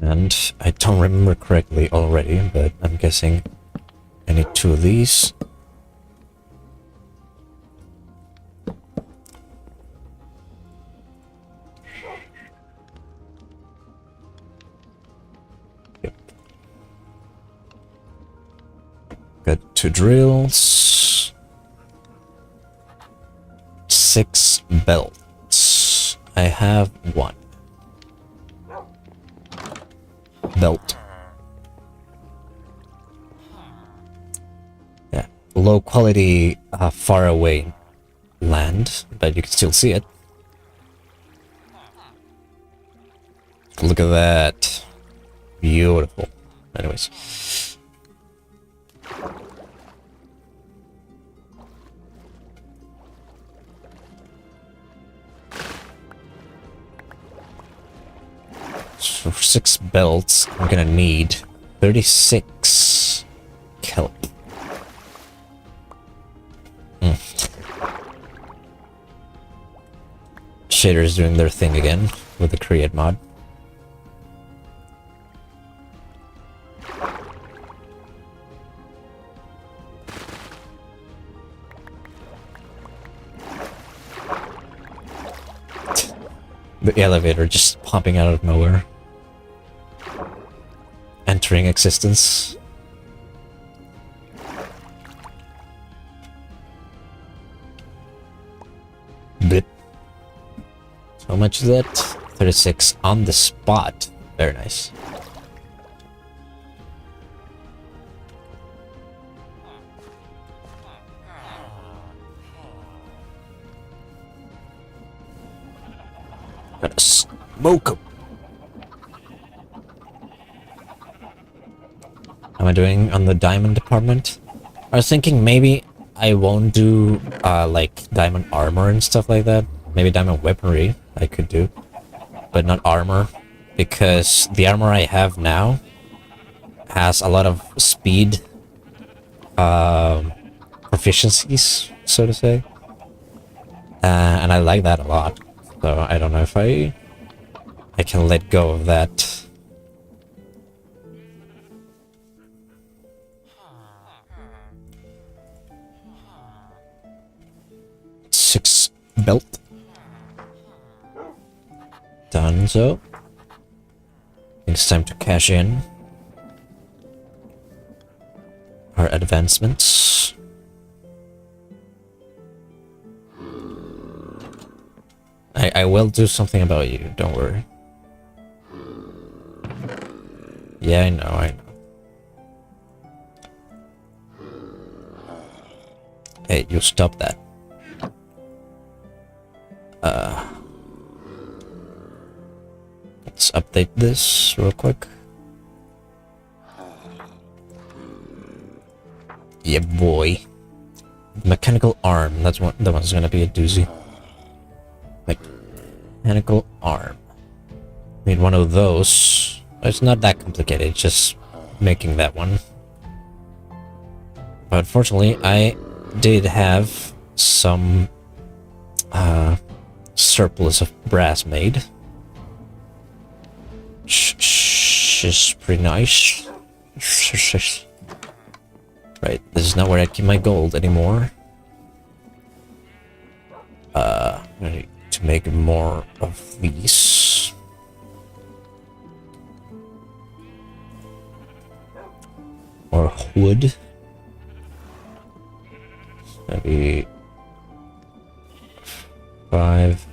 And I don't remember correctly already, but I'm guessing I need 2 of these. Yep. Got 2 drills. 6 belts. I have 1. Belt. Yeah, low quality, far away land, but you can still see it. Look at that. Beautiful. Anyways. So for 6 belts, I'm gonna need 36 kelp. Shaders doing their thing again with the create mod. The elevator just popping out of nowhere. Entering existence. Bit. How much is that? 36 on the spot. Very nice. Gotta smoke 'em. How am I doing on the diamond department? I was thinking maybe I won't do like diamond armor and stuff like that. Maybe diamond weaponry I could do, but not armor, because the armor I have now has a lot of speed proficiencies, so to say, and I like that a lot. So I don't know if I can let go of that. Six belt. Done so. It's time to cash in our advancements. I will do something about you, don't worry. Yeah, I know. Hey, you stop that. Let's update this real quick. Yeah, boy. Mechanical arm. That's one. That one's gonna be a doozy. Mechanical arm. Need one of those. It's not that complicated. It's just making that one. But fortunately, I did have some surplus of brass made. Is pretty nice. Right, this is not where I keep my gold anymore. I need to make more of these. Or wood. Maybe 5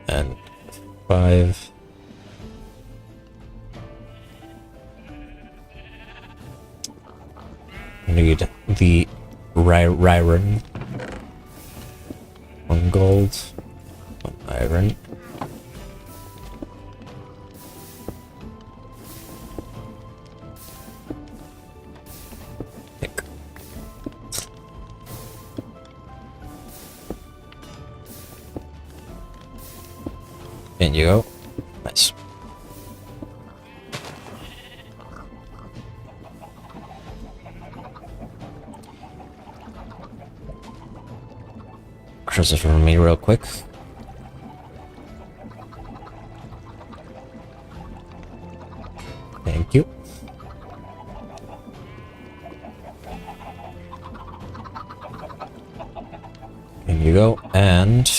and 5. I need the iron. 1 gold, 1 iron. In you go. Nice. Cross it from me real quick. Thank you. In you go, and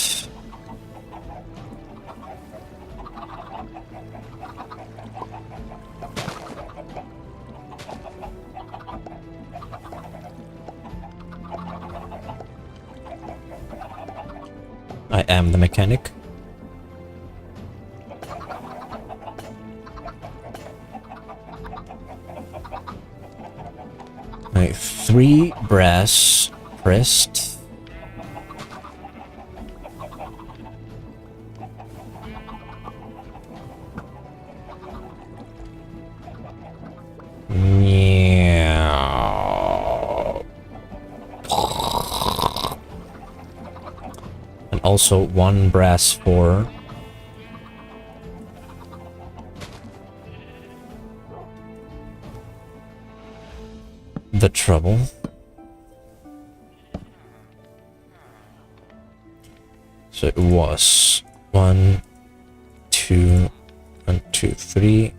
I am the mechanic. Right, 3 brass pressed. Also 1 brass for the trouble. So it was 1, 2, 1, 2, 3.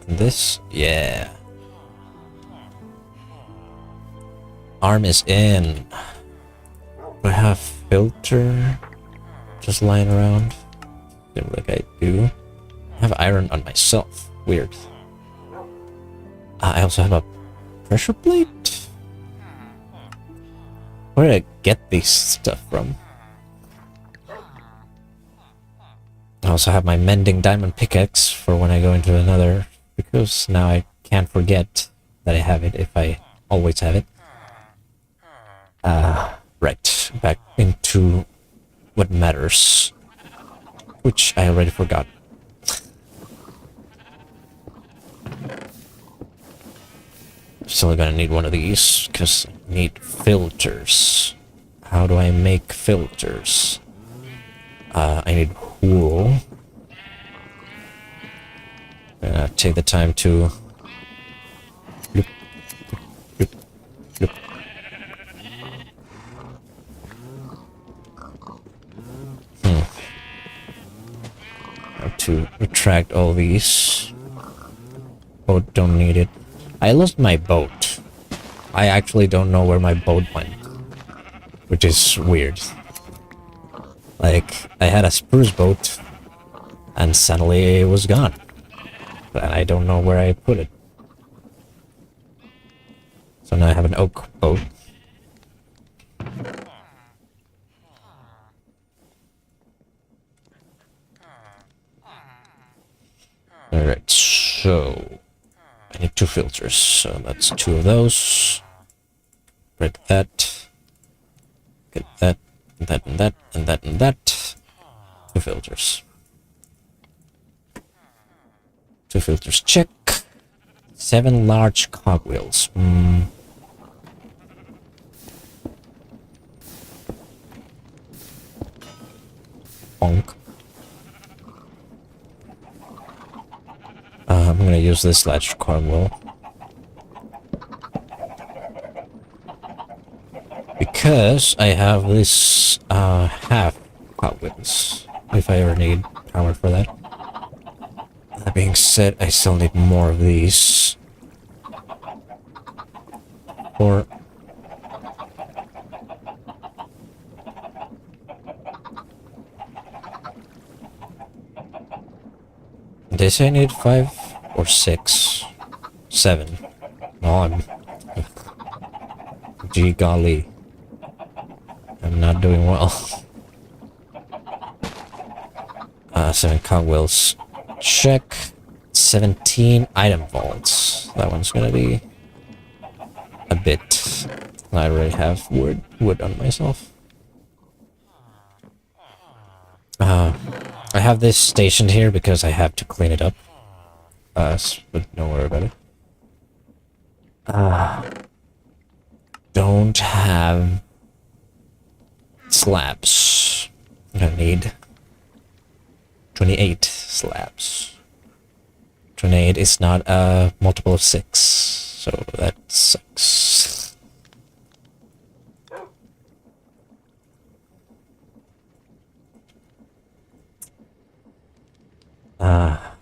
And this, yeah. Arm is in. Do I have filter just lying around? Seems like I do. I have iron on myself. Weird. I also have a pressure plate? Where did I get this stuff from? I also have my mending diamond pickaxe for when I go into another, because now I can't forget that I have it if I always have it. Right, back into what matters, which I already forgot. Still gonna need one of these, because I need filters. How do I make filters? I need wool. I'm gonna take the time to look, look, look. Have to retract all these. Boat don't need it. I lost my boat. I actually don't know where my boat went, which is weird. Like, I had a spruce boat, and suddenly it was gone. And I don't know where I put it. So now I have an oak boat. Alright, so I need 2 filters, so that's 2 of those. Break that. Get that, and that, and that, and that, and that. 2 filters. 2 filters, check. 7 large cogwheels. Bonk. I'm gonna use this large cogwheel. Because I have this half cogwheels. If I ever need power for that. That being said, I still need more of these. Or they say I need 5 or 6, 7. No, I'm. Gee golly, I'm not doing well. 7 cogwheels. Check. 17 item vaults. That one's gonna be a bit. I already have wood on myself. I have this stationed here because I have to clean it up. But don't worry about it. Don't have slabs. I need 28 slabs. 28 is not a multiple of 6, so that sucks.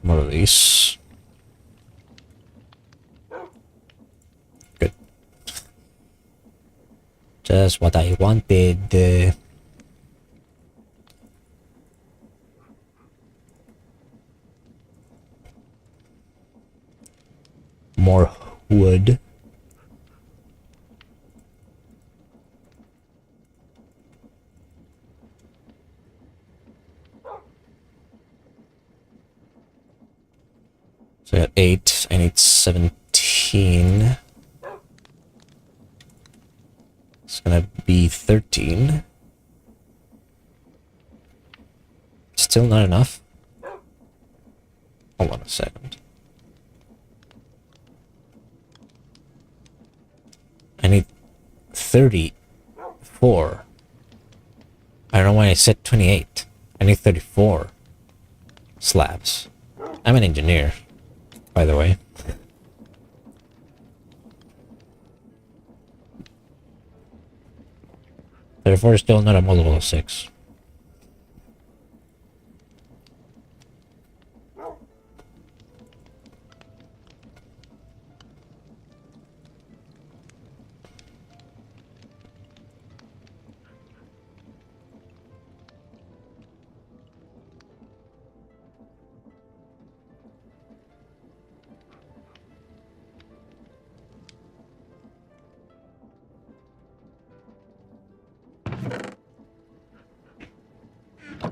More of these. Good. Just what I wanted. More wood. So I got 8. I need 17. It's gonna be 13. Still not enough. Hold on a second. I need 34. I don't know why I said 28. I need 34 slabs. I'm an engineer, by the way. Therefore, still not a multiple of 6.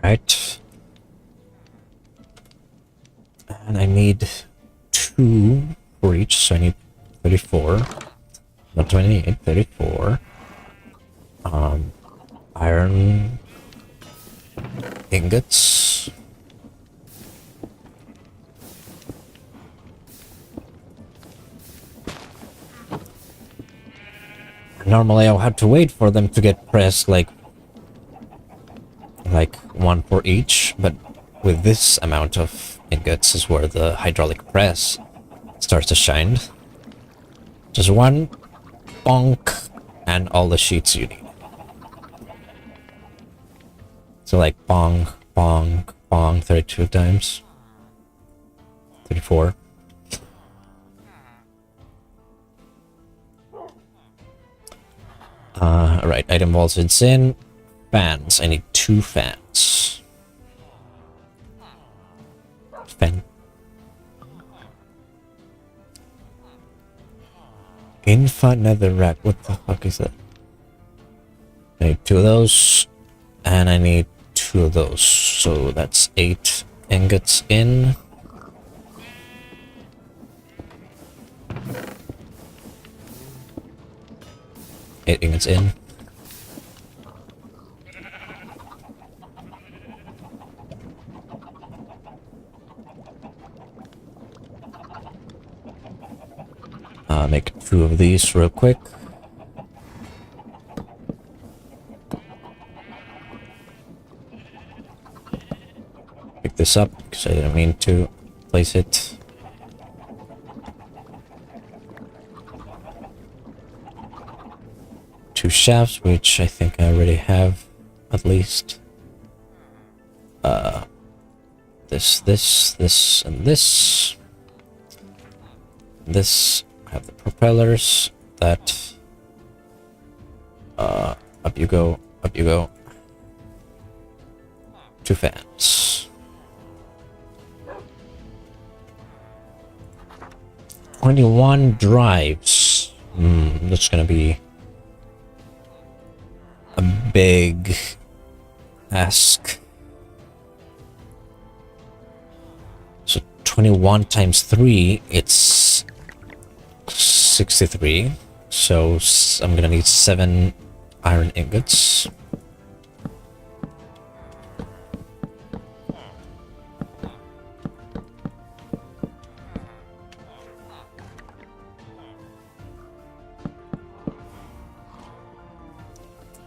Right. And I need 2 for each, so I need 34. Not 28, 34. Iron ingots. Normally I'll have to wait for them to get pressed like 1 for each, but with this amount of ingots is where the hydraulic press starts to shine. Just 1 bonk and all the sheets you need. So like bong, bong, bong 32 times. 34. Alright, item vaults it's in. Fans. I need 2 fans. Fan. Infa netherrack. What the fuck is that? I need 2 of those. And I need 2 of those. So that's 8 ingots in. 8 ingots in. Make 2 of these real quick. Pick this up because I didn't mean to place it. Two shafts, which I think I already have, at least. This, and this. This, I have the propellers. That. Up you go, up you go. 2 fans. 21 drives. That's gonna be a big ask. So 21 times 3, it's 63. So I'm gonna need 7 iron ingots.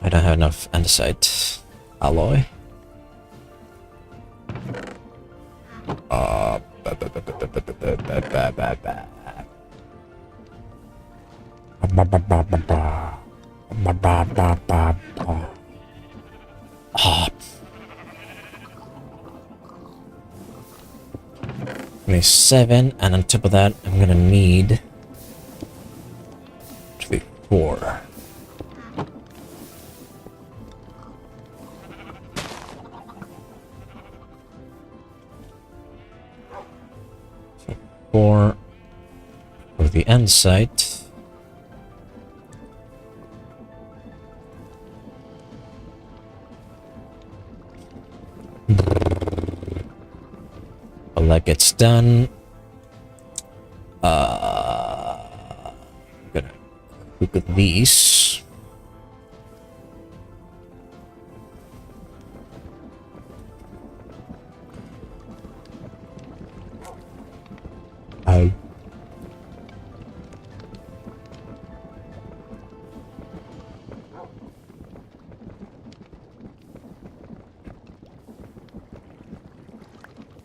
I don't have enough andesite alloy. Only 7, and on top of that, I'm gonna need 4. For the end site. While that gets done, I'm gonna look at these.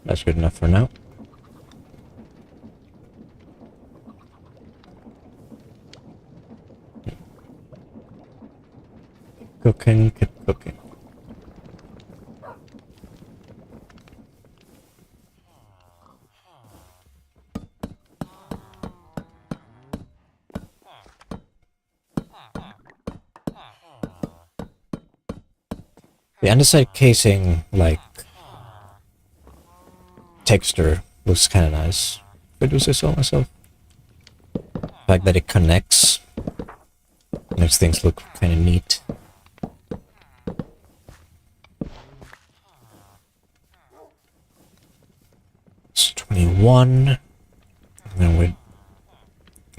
That's good enough for now. Cooking, keep cooking. The andesite casing, like, texture looks kind of nice. If I do say so myself. The fact that it connects makes things look kind of neat. It's 21. And then we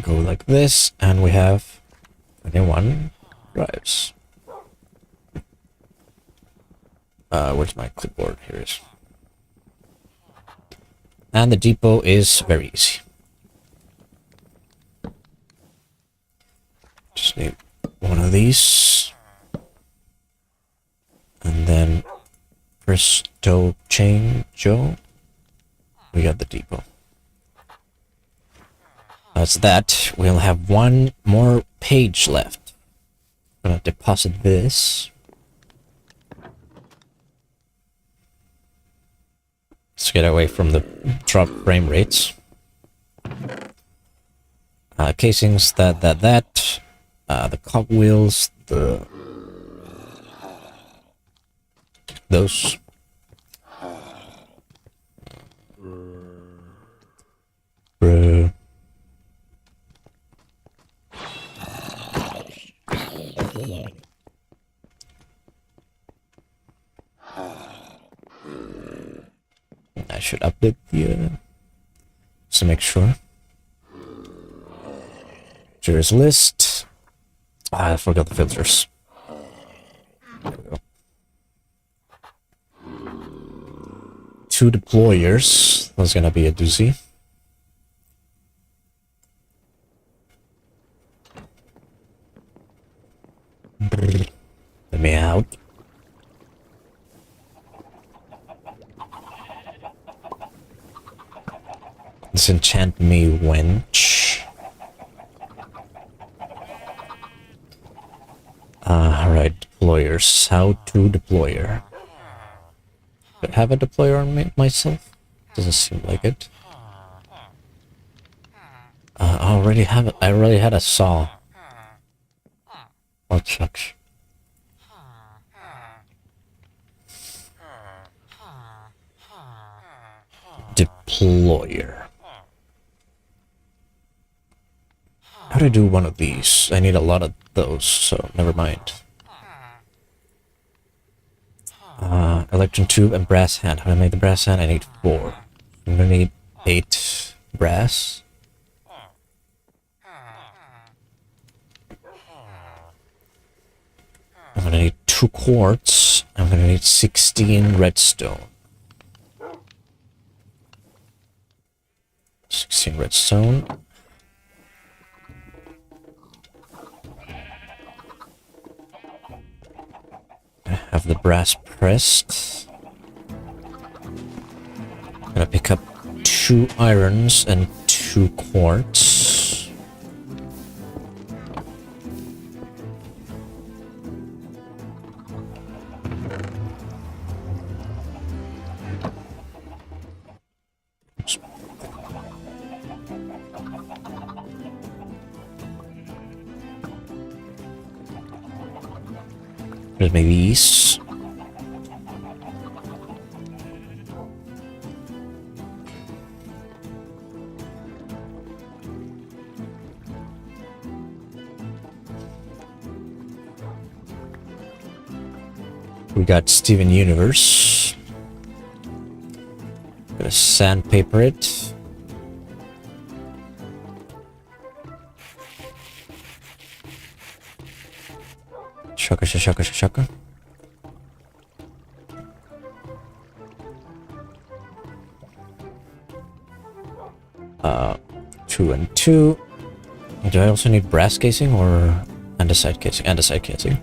go like this, and we have 21 drives. Where's my clipboard? Here it is. And the depot is very easy. Just need one of these. And then presto change-o. We got the depot. That's that. We'll have one more page left. I'm gonna deposit this. Let's get away from the drop frame rates. Casings, the cogwheels, those. Bro. I should update the just to make sure. Jurors list. I forgot the filters. There we go. 2 deployers. That's gonna be a doozy. Let me out. Disenchant me, wench. Alright, deployers. How to deployer? Do I have a deployer on me myself? Doesn't seem like it. I already have it. I already had a saw. Oh, shucks. Deployer. How do I do one of these? I need a lot of those, so never mind. Electron tube and brass hand. How do I make the brass hand? I need 4. I'm gonna need 8 brass. I'm gonna need 2 quartz. I'm gonna need 16 redstone. 16 redstone. I have the brass pressed. I'm gonna pick up 2 irons and 2 quartz. There's maybe these. We got Steven Universe. Gonna sandpaper it. Shaka shaka shaka. 2 and 2. Do I also need brass casing or andesite casing? Andesite casing.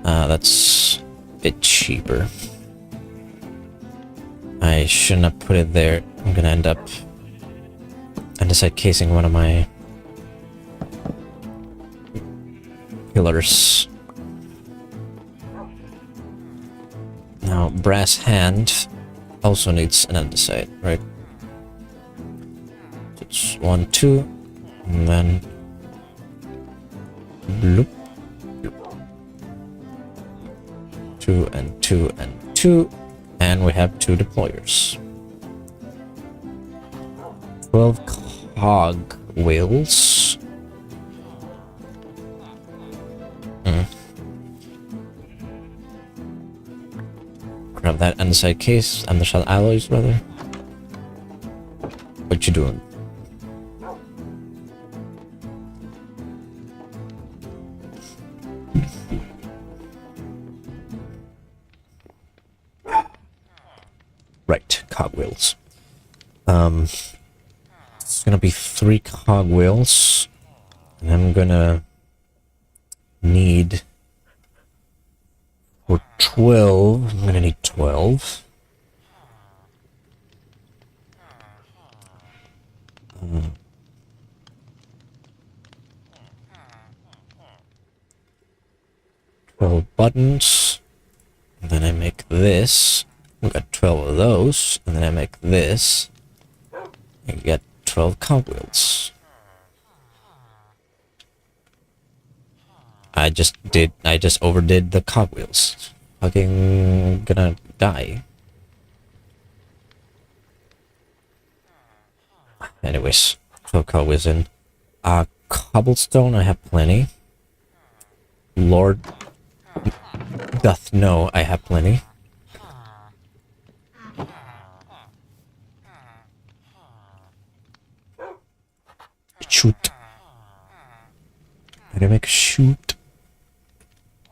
That's a bit cheaper. I shouldn't have put it there. I'm gonna end up andesite casing one of my pillars. Now, brass hand also needs an andesite, right? So it's 1, 2, and then bloop, bloop. 2 and 2 and 2, and we have 2 deployers. 12 cog wheels. Grab that andesite case, andesite alloys rather. What you doing? Right, cogwheels. It's gonna be 3 cogwheels, and I'm gonna need for 12. I'm gonna need 12. 12 buttons, and then I make this. We got 12 of those, and then I make this. And get 12 cogwheels. I just overdid the cogwheels. Fucking gonna die. Anyways, 12 cogwheels in. Cobblestone, I have plenty. Lord doth know I have plenty. Shoot. I gotta make a shoot.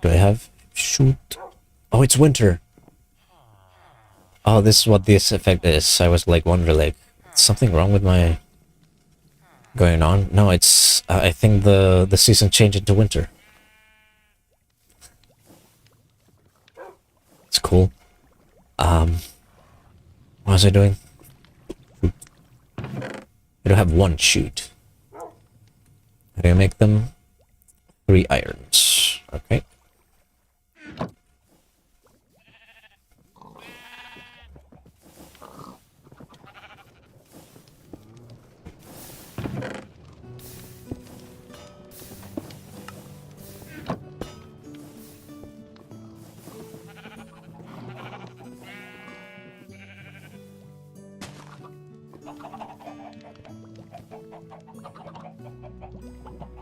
Do I have shoot? Oh, it's winter. Oh, this is what this effect is. I was like wondering, like, something wrong with my going on? No, it's I think the season changed into winter. It's cool. What was I doing? I don't have one shoot. How do I make them? 3 irons. Okay.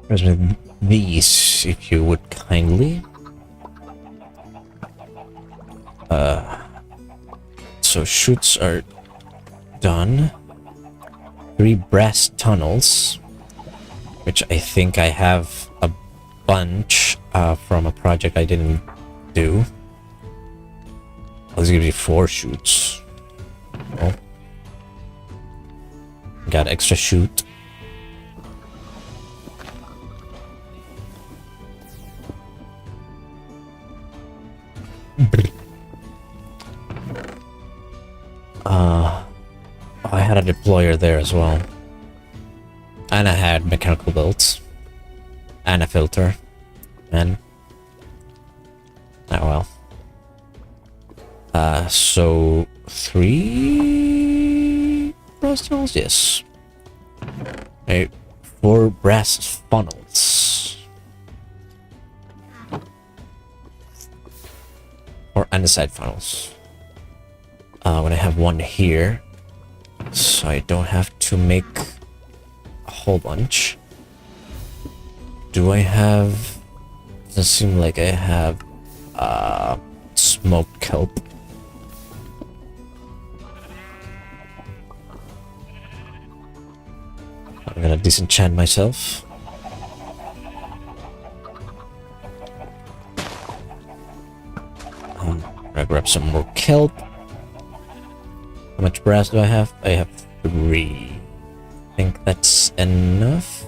Where's these, if you would kindly? So shoots are done. 3 brass tunnels, which I think I have a bunch from a project I didn't do. This gives you 4 shoots. Oh. Got extra shoot. I had a deployer there as well. And I had mechanical bolts. And a filter. And... oh well. So... 3... brass tunnels? Yes. Okay, 4 brass funnels. Or andesite funnels. When I have one here, so I don't have to make a whole bunch. Do I have... doesn't seem like I have smoked kelp. I'm gonna disenchant myself. I'm gonna grab some more kelp. How much brass do I have? I have 3. I think that's enough.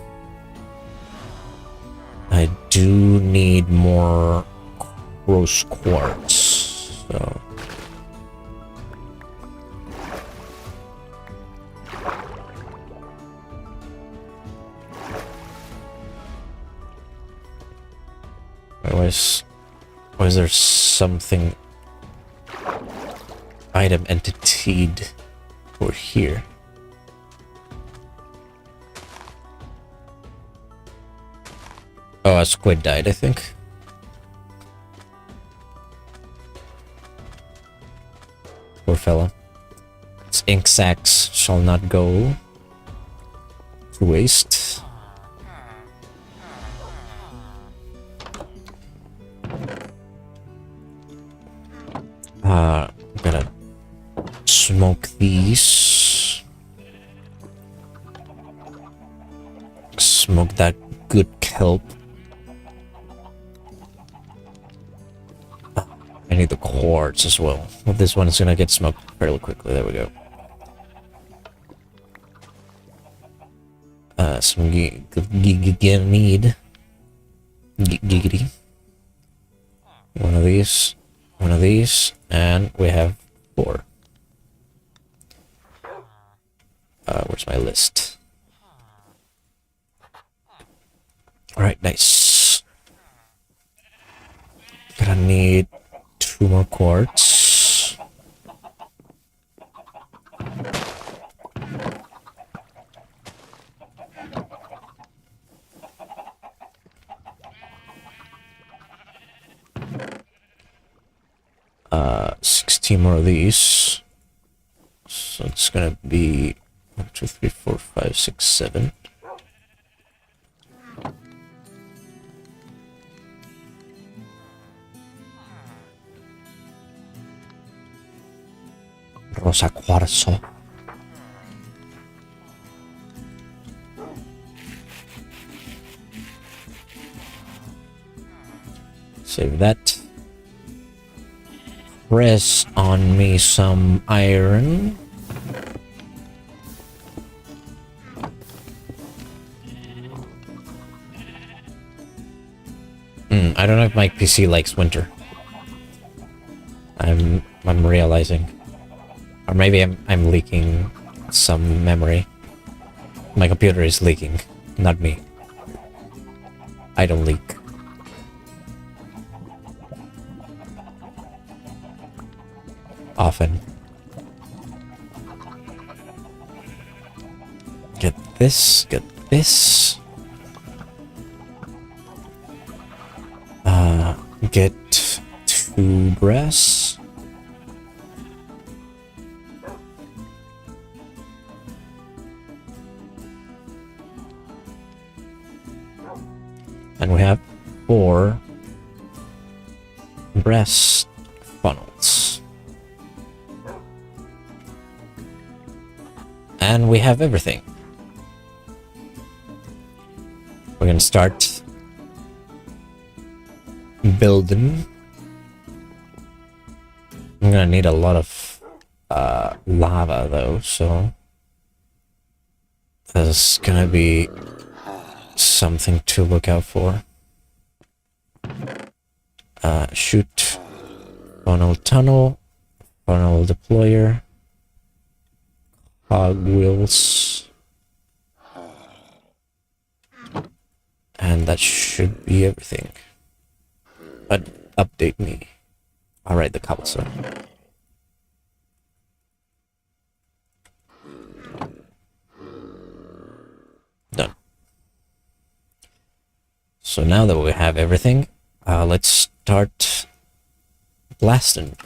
I do need more rose quartz, so... was there something item entityed for here? Oh, a squid died, I think. Poor fella. Its ink sacs shall not go to waste. I'm gonna smoke these. Smoke that good kelp. I need the quartz as well. Well, this one is gonna get smoked fairly quickly. There we go. Some need giggity. One of these, and we have 4. Where's my list? Alright, nice. Gonna need 2 more quartz. Uh, 16 more of these. So it's gonna be 1, 2, 3, 4, 5, 6, 7. Rosa cuarzo. Save that. Press on me some iron. I don't know if my PC likes winter. I'm realizing. Or maybe I'm leaking some memory. My computer is leaking, not me. I don't leak. Often. Get this, get this. Get 2 brass. And we have 4 brass funnels. And we have everything. We're gonna start building. I'm gonna need a lot of lava though, so there's gonna be something to look out for. Shoot, funnel tunnel, funnel deployer, cogwheels, and that should be everything. But update me. Alright, the cobblestone. Done. So now that we have everything, let's start blasting.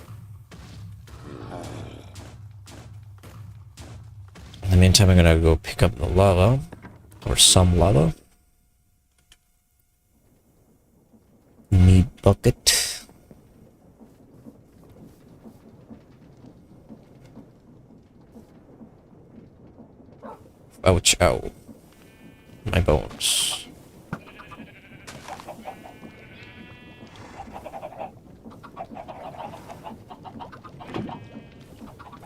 In the meantime, I'm gonna go pick up the lava, or some lava. Need bucket. Ouch, ow. My bones.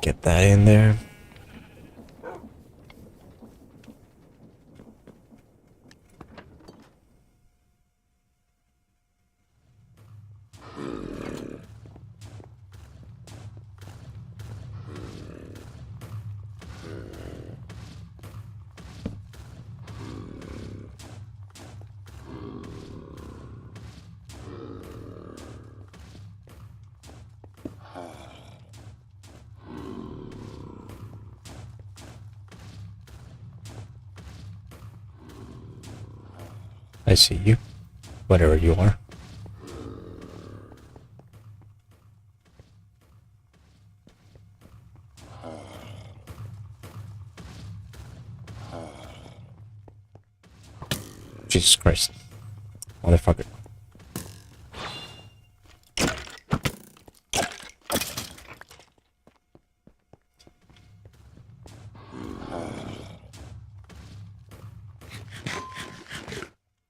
Get that in there. I see you, whatever you are. Jesus Christ. Motherfucker.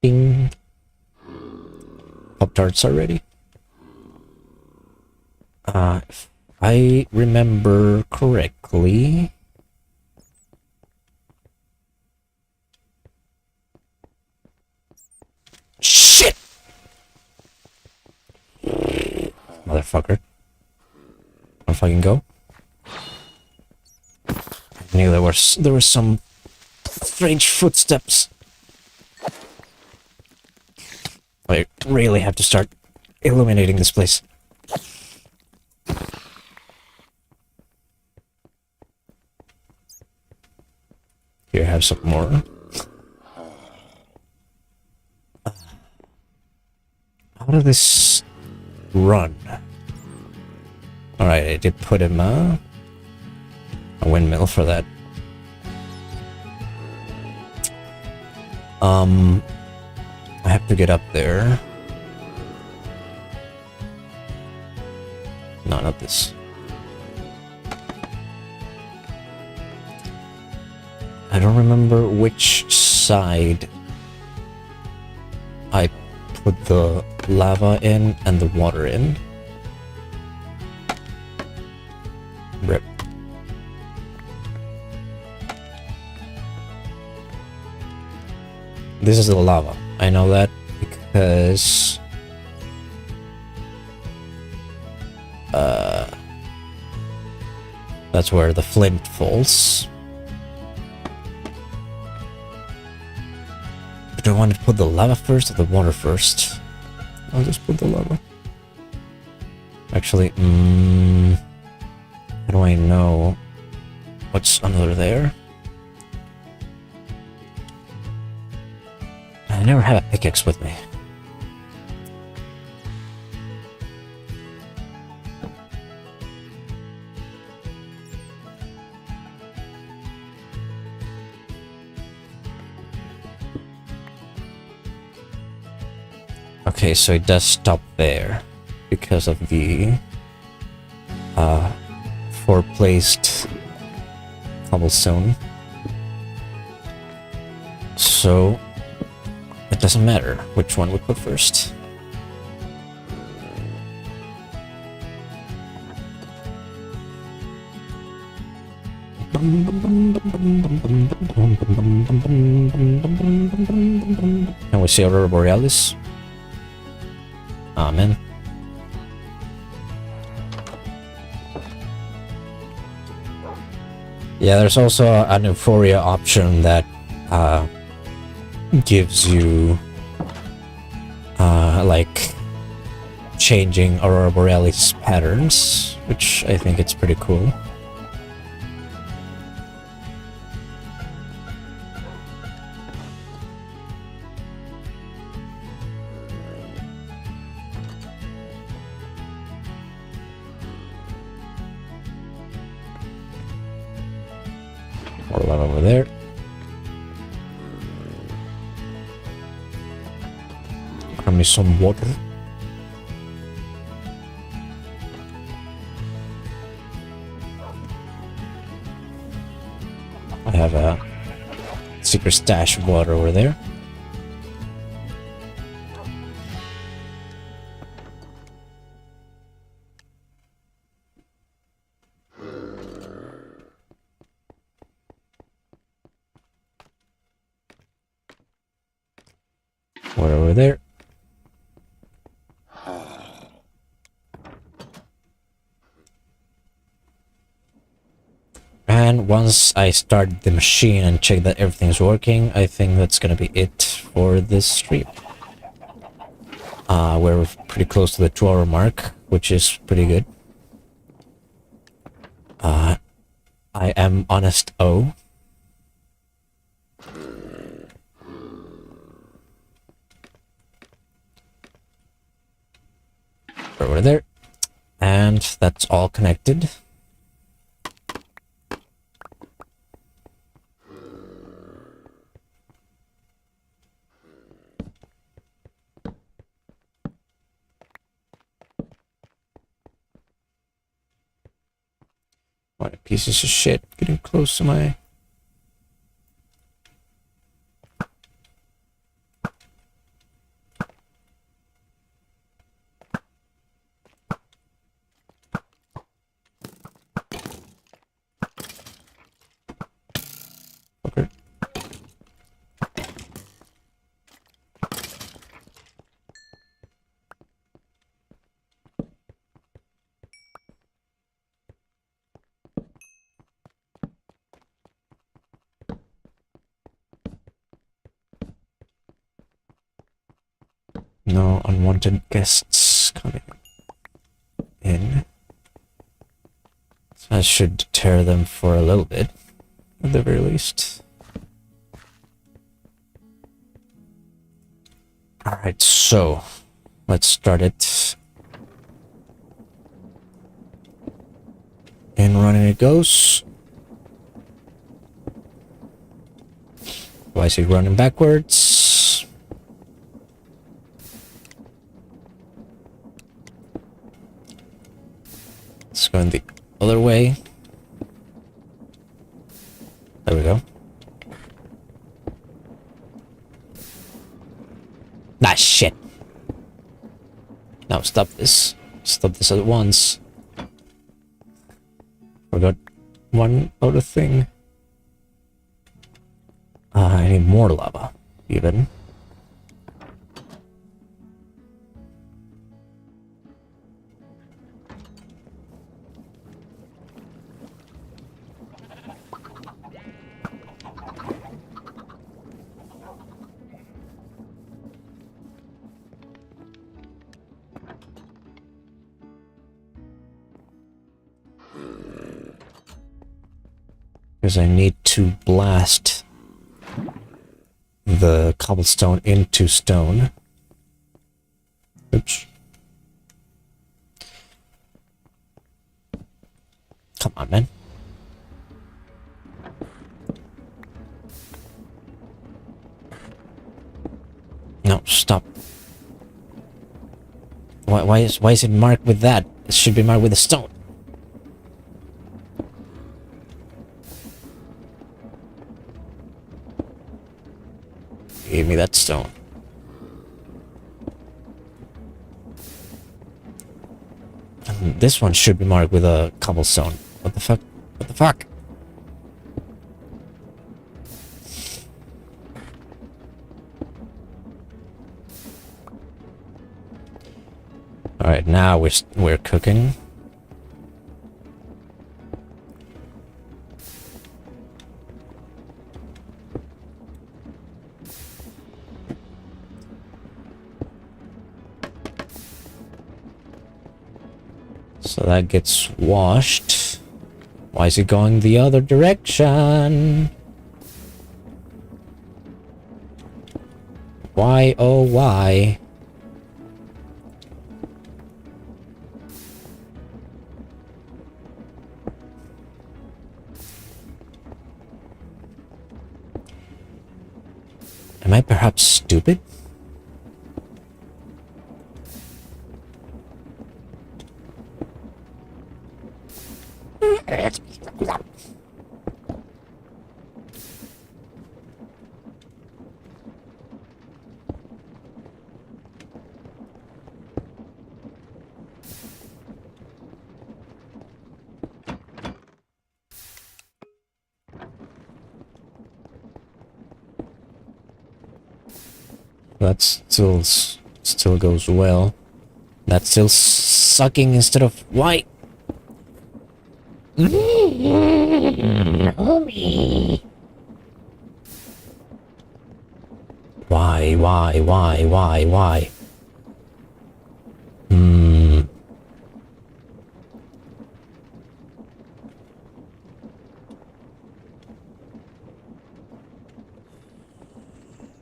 Ding. Pop-Tarts are ready. If I remember correctly... Shit! Motherfucker. Wanna fucking go? I knew there were some strange footsteps. I really have to start illuminating this place. Here, have some more. How does this run? Alright, I did put him a windmill for that. I have to get up there. No, not this. I don't remember which side I put the lava in and the water in. Rip. This is the lava. I know that because that's where the flint falls. But do I want to put the lava first or the water first? I'll just put the lava. Actually, how do I know what's under there? I never have a pickaxe with me. Okay, so it does stop there because of the four-placed cobblestone. So it doesn't matter which one we put first. Can we see Aurora Borealis? Amen. Yeah, there's also an Euphoria option that gives you like changing Aurora Borealis patterns, which I think it's pretty cool. More lava over there. Grab me some water. I have a secret stash of water over there. Water over there. And once I start the machine and check that everything's working, I think that's gonna be it for this stream. We're pretty close to the 2-hour mark, which is pretty good. I am Honest O. Over there. And that's all connected. What pieces of shit getting close to my... Okay. No unwanted guests coming in. So I should deter them for a little bit, at the very least. Alright, so let's start it. And running it goes. Why is he running backwards? Let's go in the other way. There we go. Ah, shit. Now stop this. Stop this at once. Forgot one other thing. I need more lava, even. Because I need to blast the cobblestone into stone. Oops. Come on, man. No, stop. Why is it marked with that? It should be marked with a stone. Give me that stone. And this one should be marked with a cobblestone. What the fuck? What the fuck? All right, now we're cooking. So that gets washed. Why is it going the other direction? Why, oh why? Am I perhaps stupid? That still goes well. That's still sucking instead of why? Why?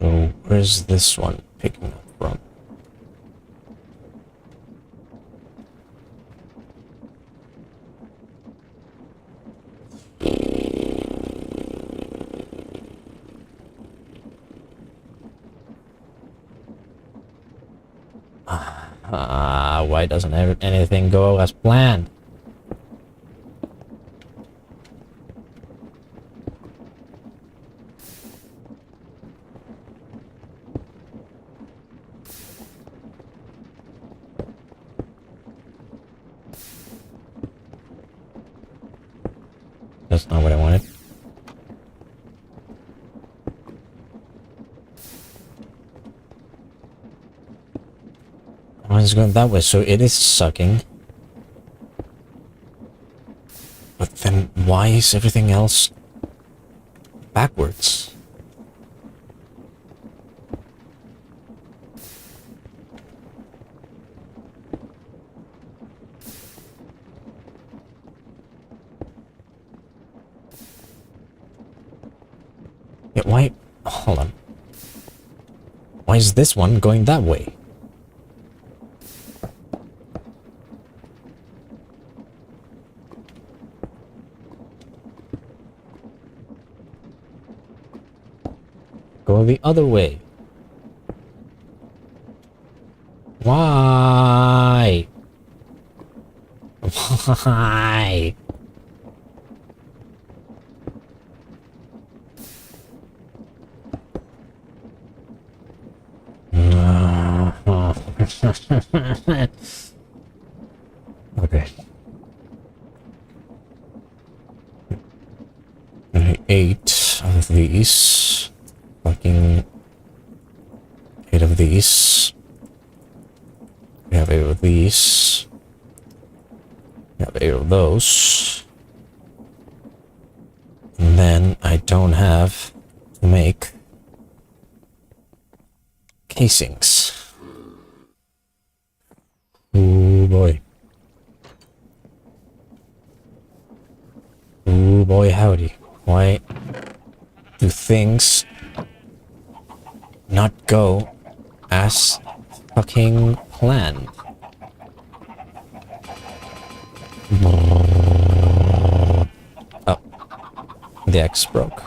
So where's this one picking up from? Why doesn't anything go as planned? That's not what I wanted. Oh, it's going that way, so it is sucking. But then why is everything else backwards? Yeah, why? Hold on. Why is this one going that way? Go the other way. Why? Why? Okay. 8 of these. Fucking 8 of these. We have 8 of these. We have 8 of those. And then I don't have to make casings. Oh boy. Oh boy, howdy. Why do things not go as fucking planned? Oh, the axe broke.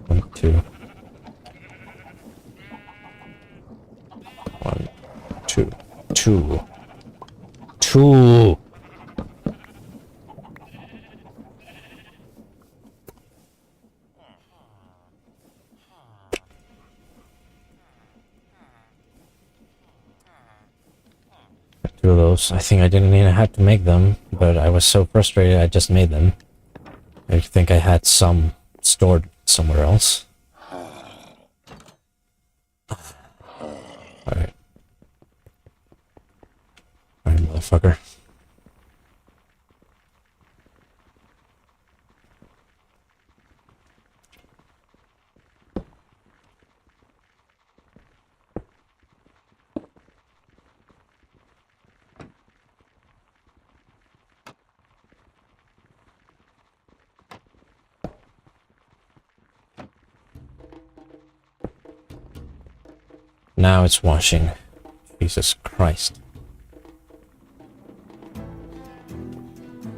One, two. 1, 2, 2. 2. Two of those. I think I didn't even have to make them, but I was so frustrated I just made them. I think I had some stored somewhere else. Alright. Alright, motherfucker. Now it's washing. Jesus Christ.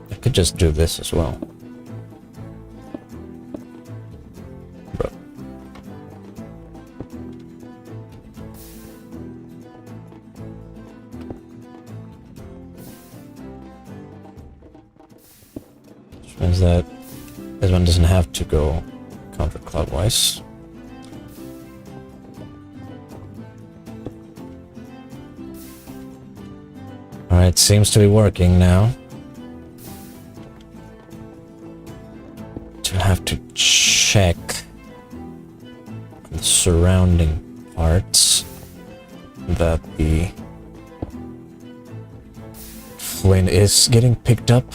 I could just do this as well. Bro. Which means that this one doesn't have to go counterclockwise. Alright, seems to be working now. To have to check the surrounding parts that the flint is getting picked up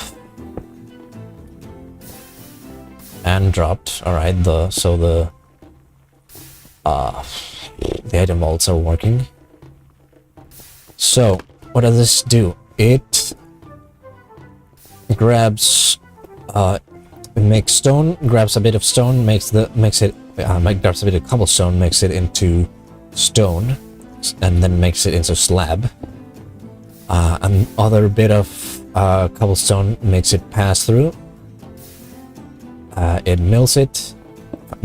and dropped. Alright, the item vaults are working. So what does this do? It grabs, it makes stone, grabs a bit of stone, grabs a bit of cobblestone, makes it into stone, and then makes it into slab. Another bit of cobblestone makes it pass through. It mills it,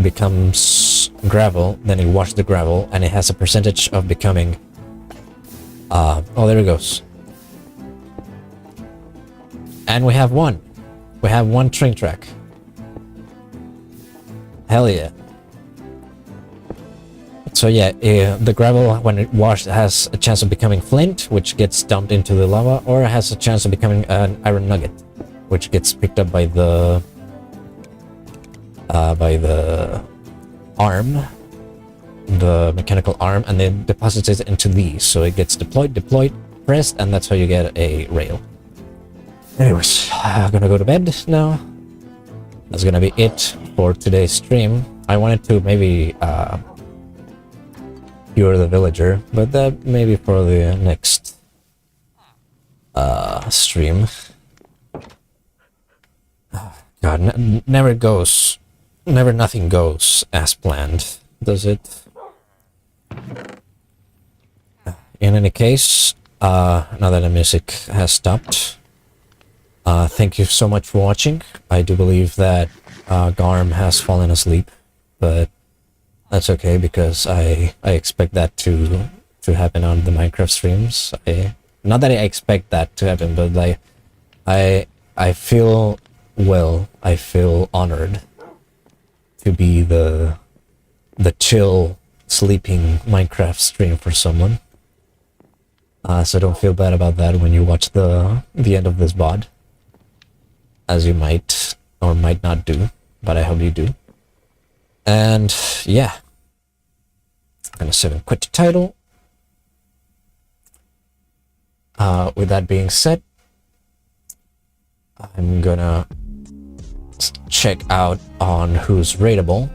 becomes gravel, then it washes the gravel, and it has a percentage of becoming oh, there it goes. And we have one. We have one train track. Hell yeah. So yeah, the gravel, when it washed, has a chance of becoming flint, which gets dumped into the lava, or it has a chance of becoming an iron nugget, which gets picked up by the arm, the mechanical arm, and then deposits it into these. So it gets deployed, pressed, and that's how you get a rail. Anyways, I'm gonna go to bed now. That's gonna be it for today's stream. I wanted to maybe cure the villager, but that maybe for the next stream. God, never nothing goes as planned, does it? In any case, now that the music has stopped, thank you so much for watching. I do believe that Garm has fallen asleep, but that's okay because I expect that to to happen on the Minecraft streams. Not that I expect that to happen, but like I feel I feel honored to be the chill sleeping Minecraft stream for someone. So don't feel bad about that when you watch the end of this VOD, as you might or might not do, but I hope you do. And yeah, I'm gonna save and quit the title. With that being said, I'm gonna check out on who's rateable.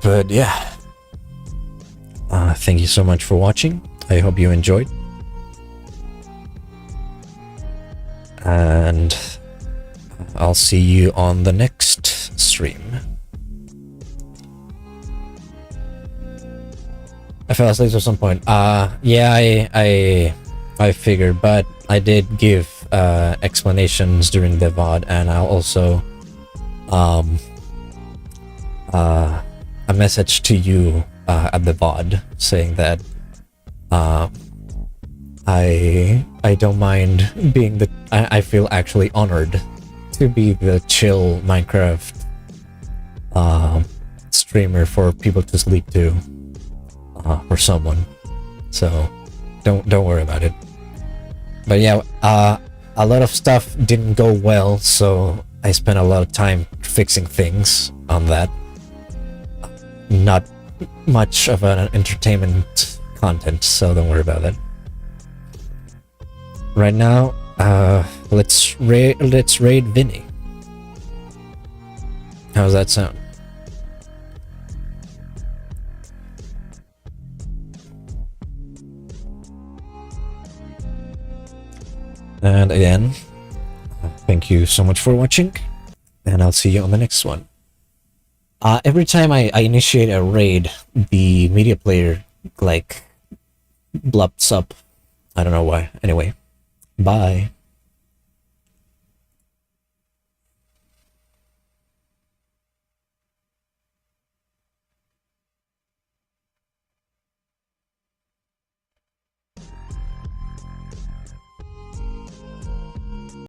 But yeah, thank you so much for watching. I hope you enjoyed. And I'll see you on the next stream. I fell asleep at some point. Yeah, I figured, but I did give explanations during the VOD, and I'll also a message to you at the VOD saying that I don't mind being the I feel actually honored to be the chill Minecraft streamer for people to sleep to, for someone. So don't worry about it. But yeah, a lot of stuff didn't go well, so I spent a lot of time fixing things on that. Not much of an entertainment content, so don't worry about that. Right now, let's raid Vinny. How's that sound? And again, thank you so much for watching, and I'll see you on the next one. Every time I initiate a raid, the media player, like, blubs up. I don't know why. Anyway, bye.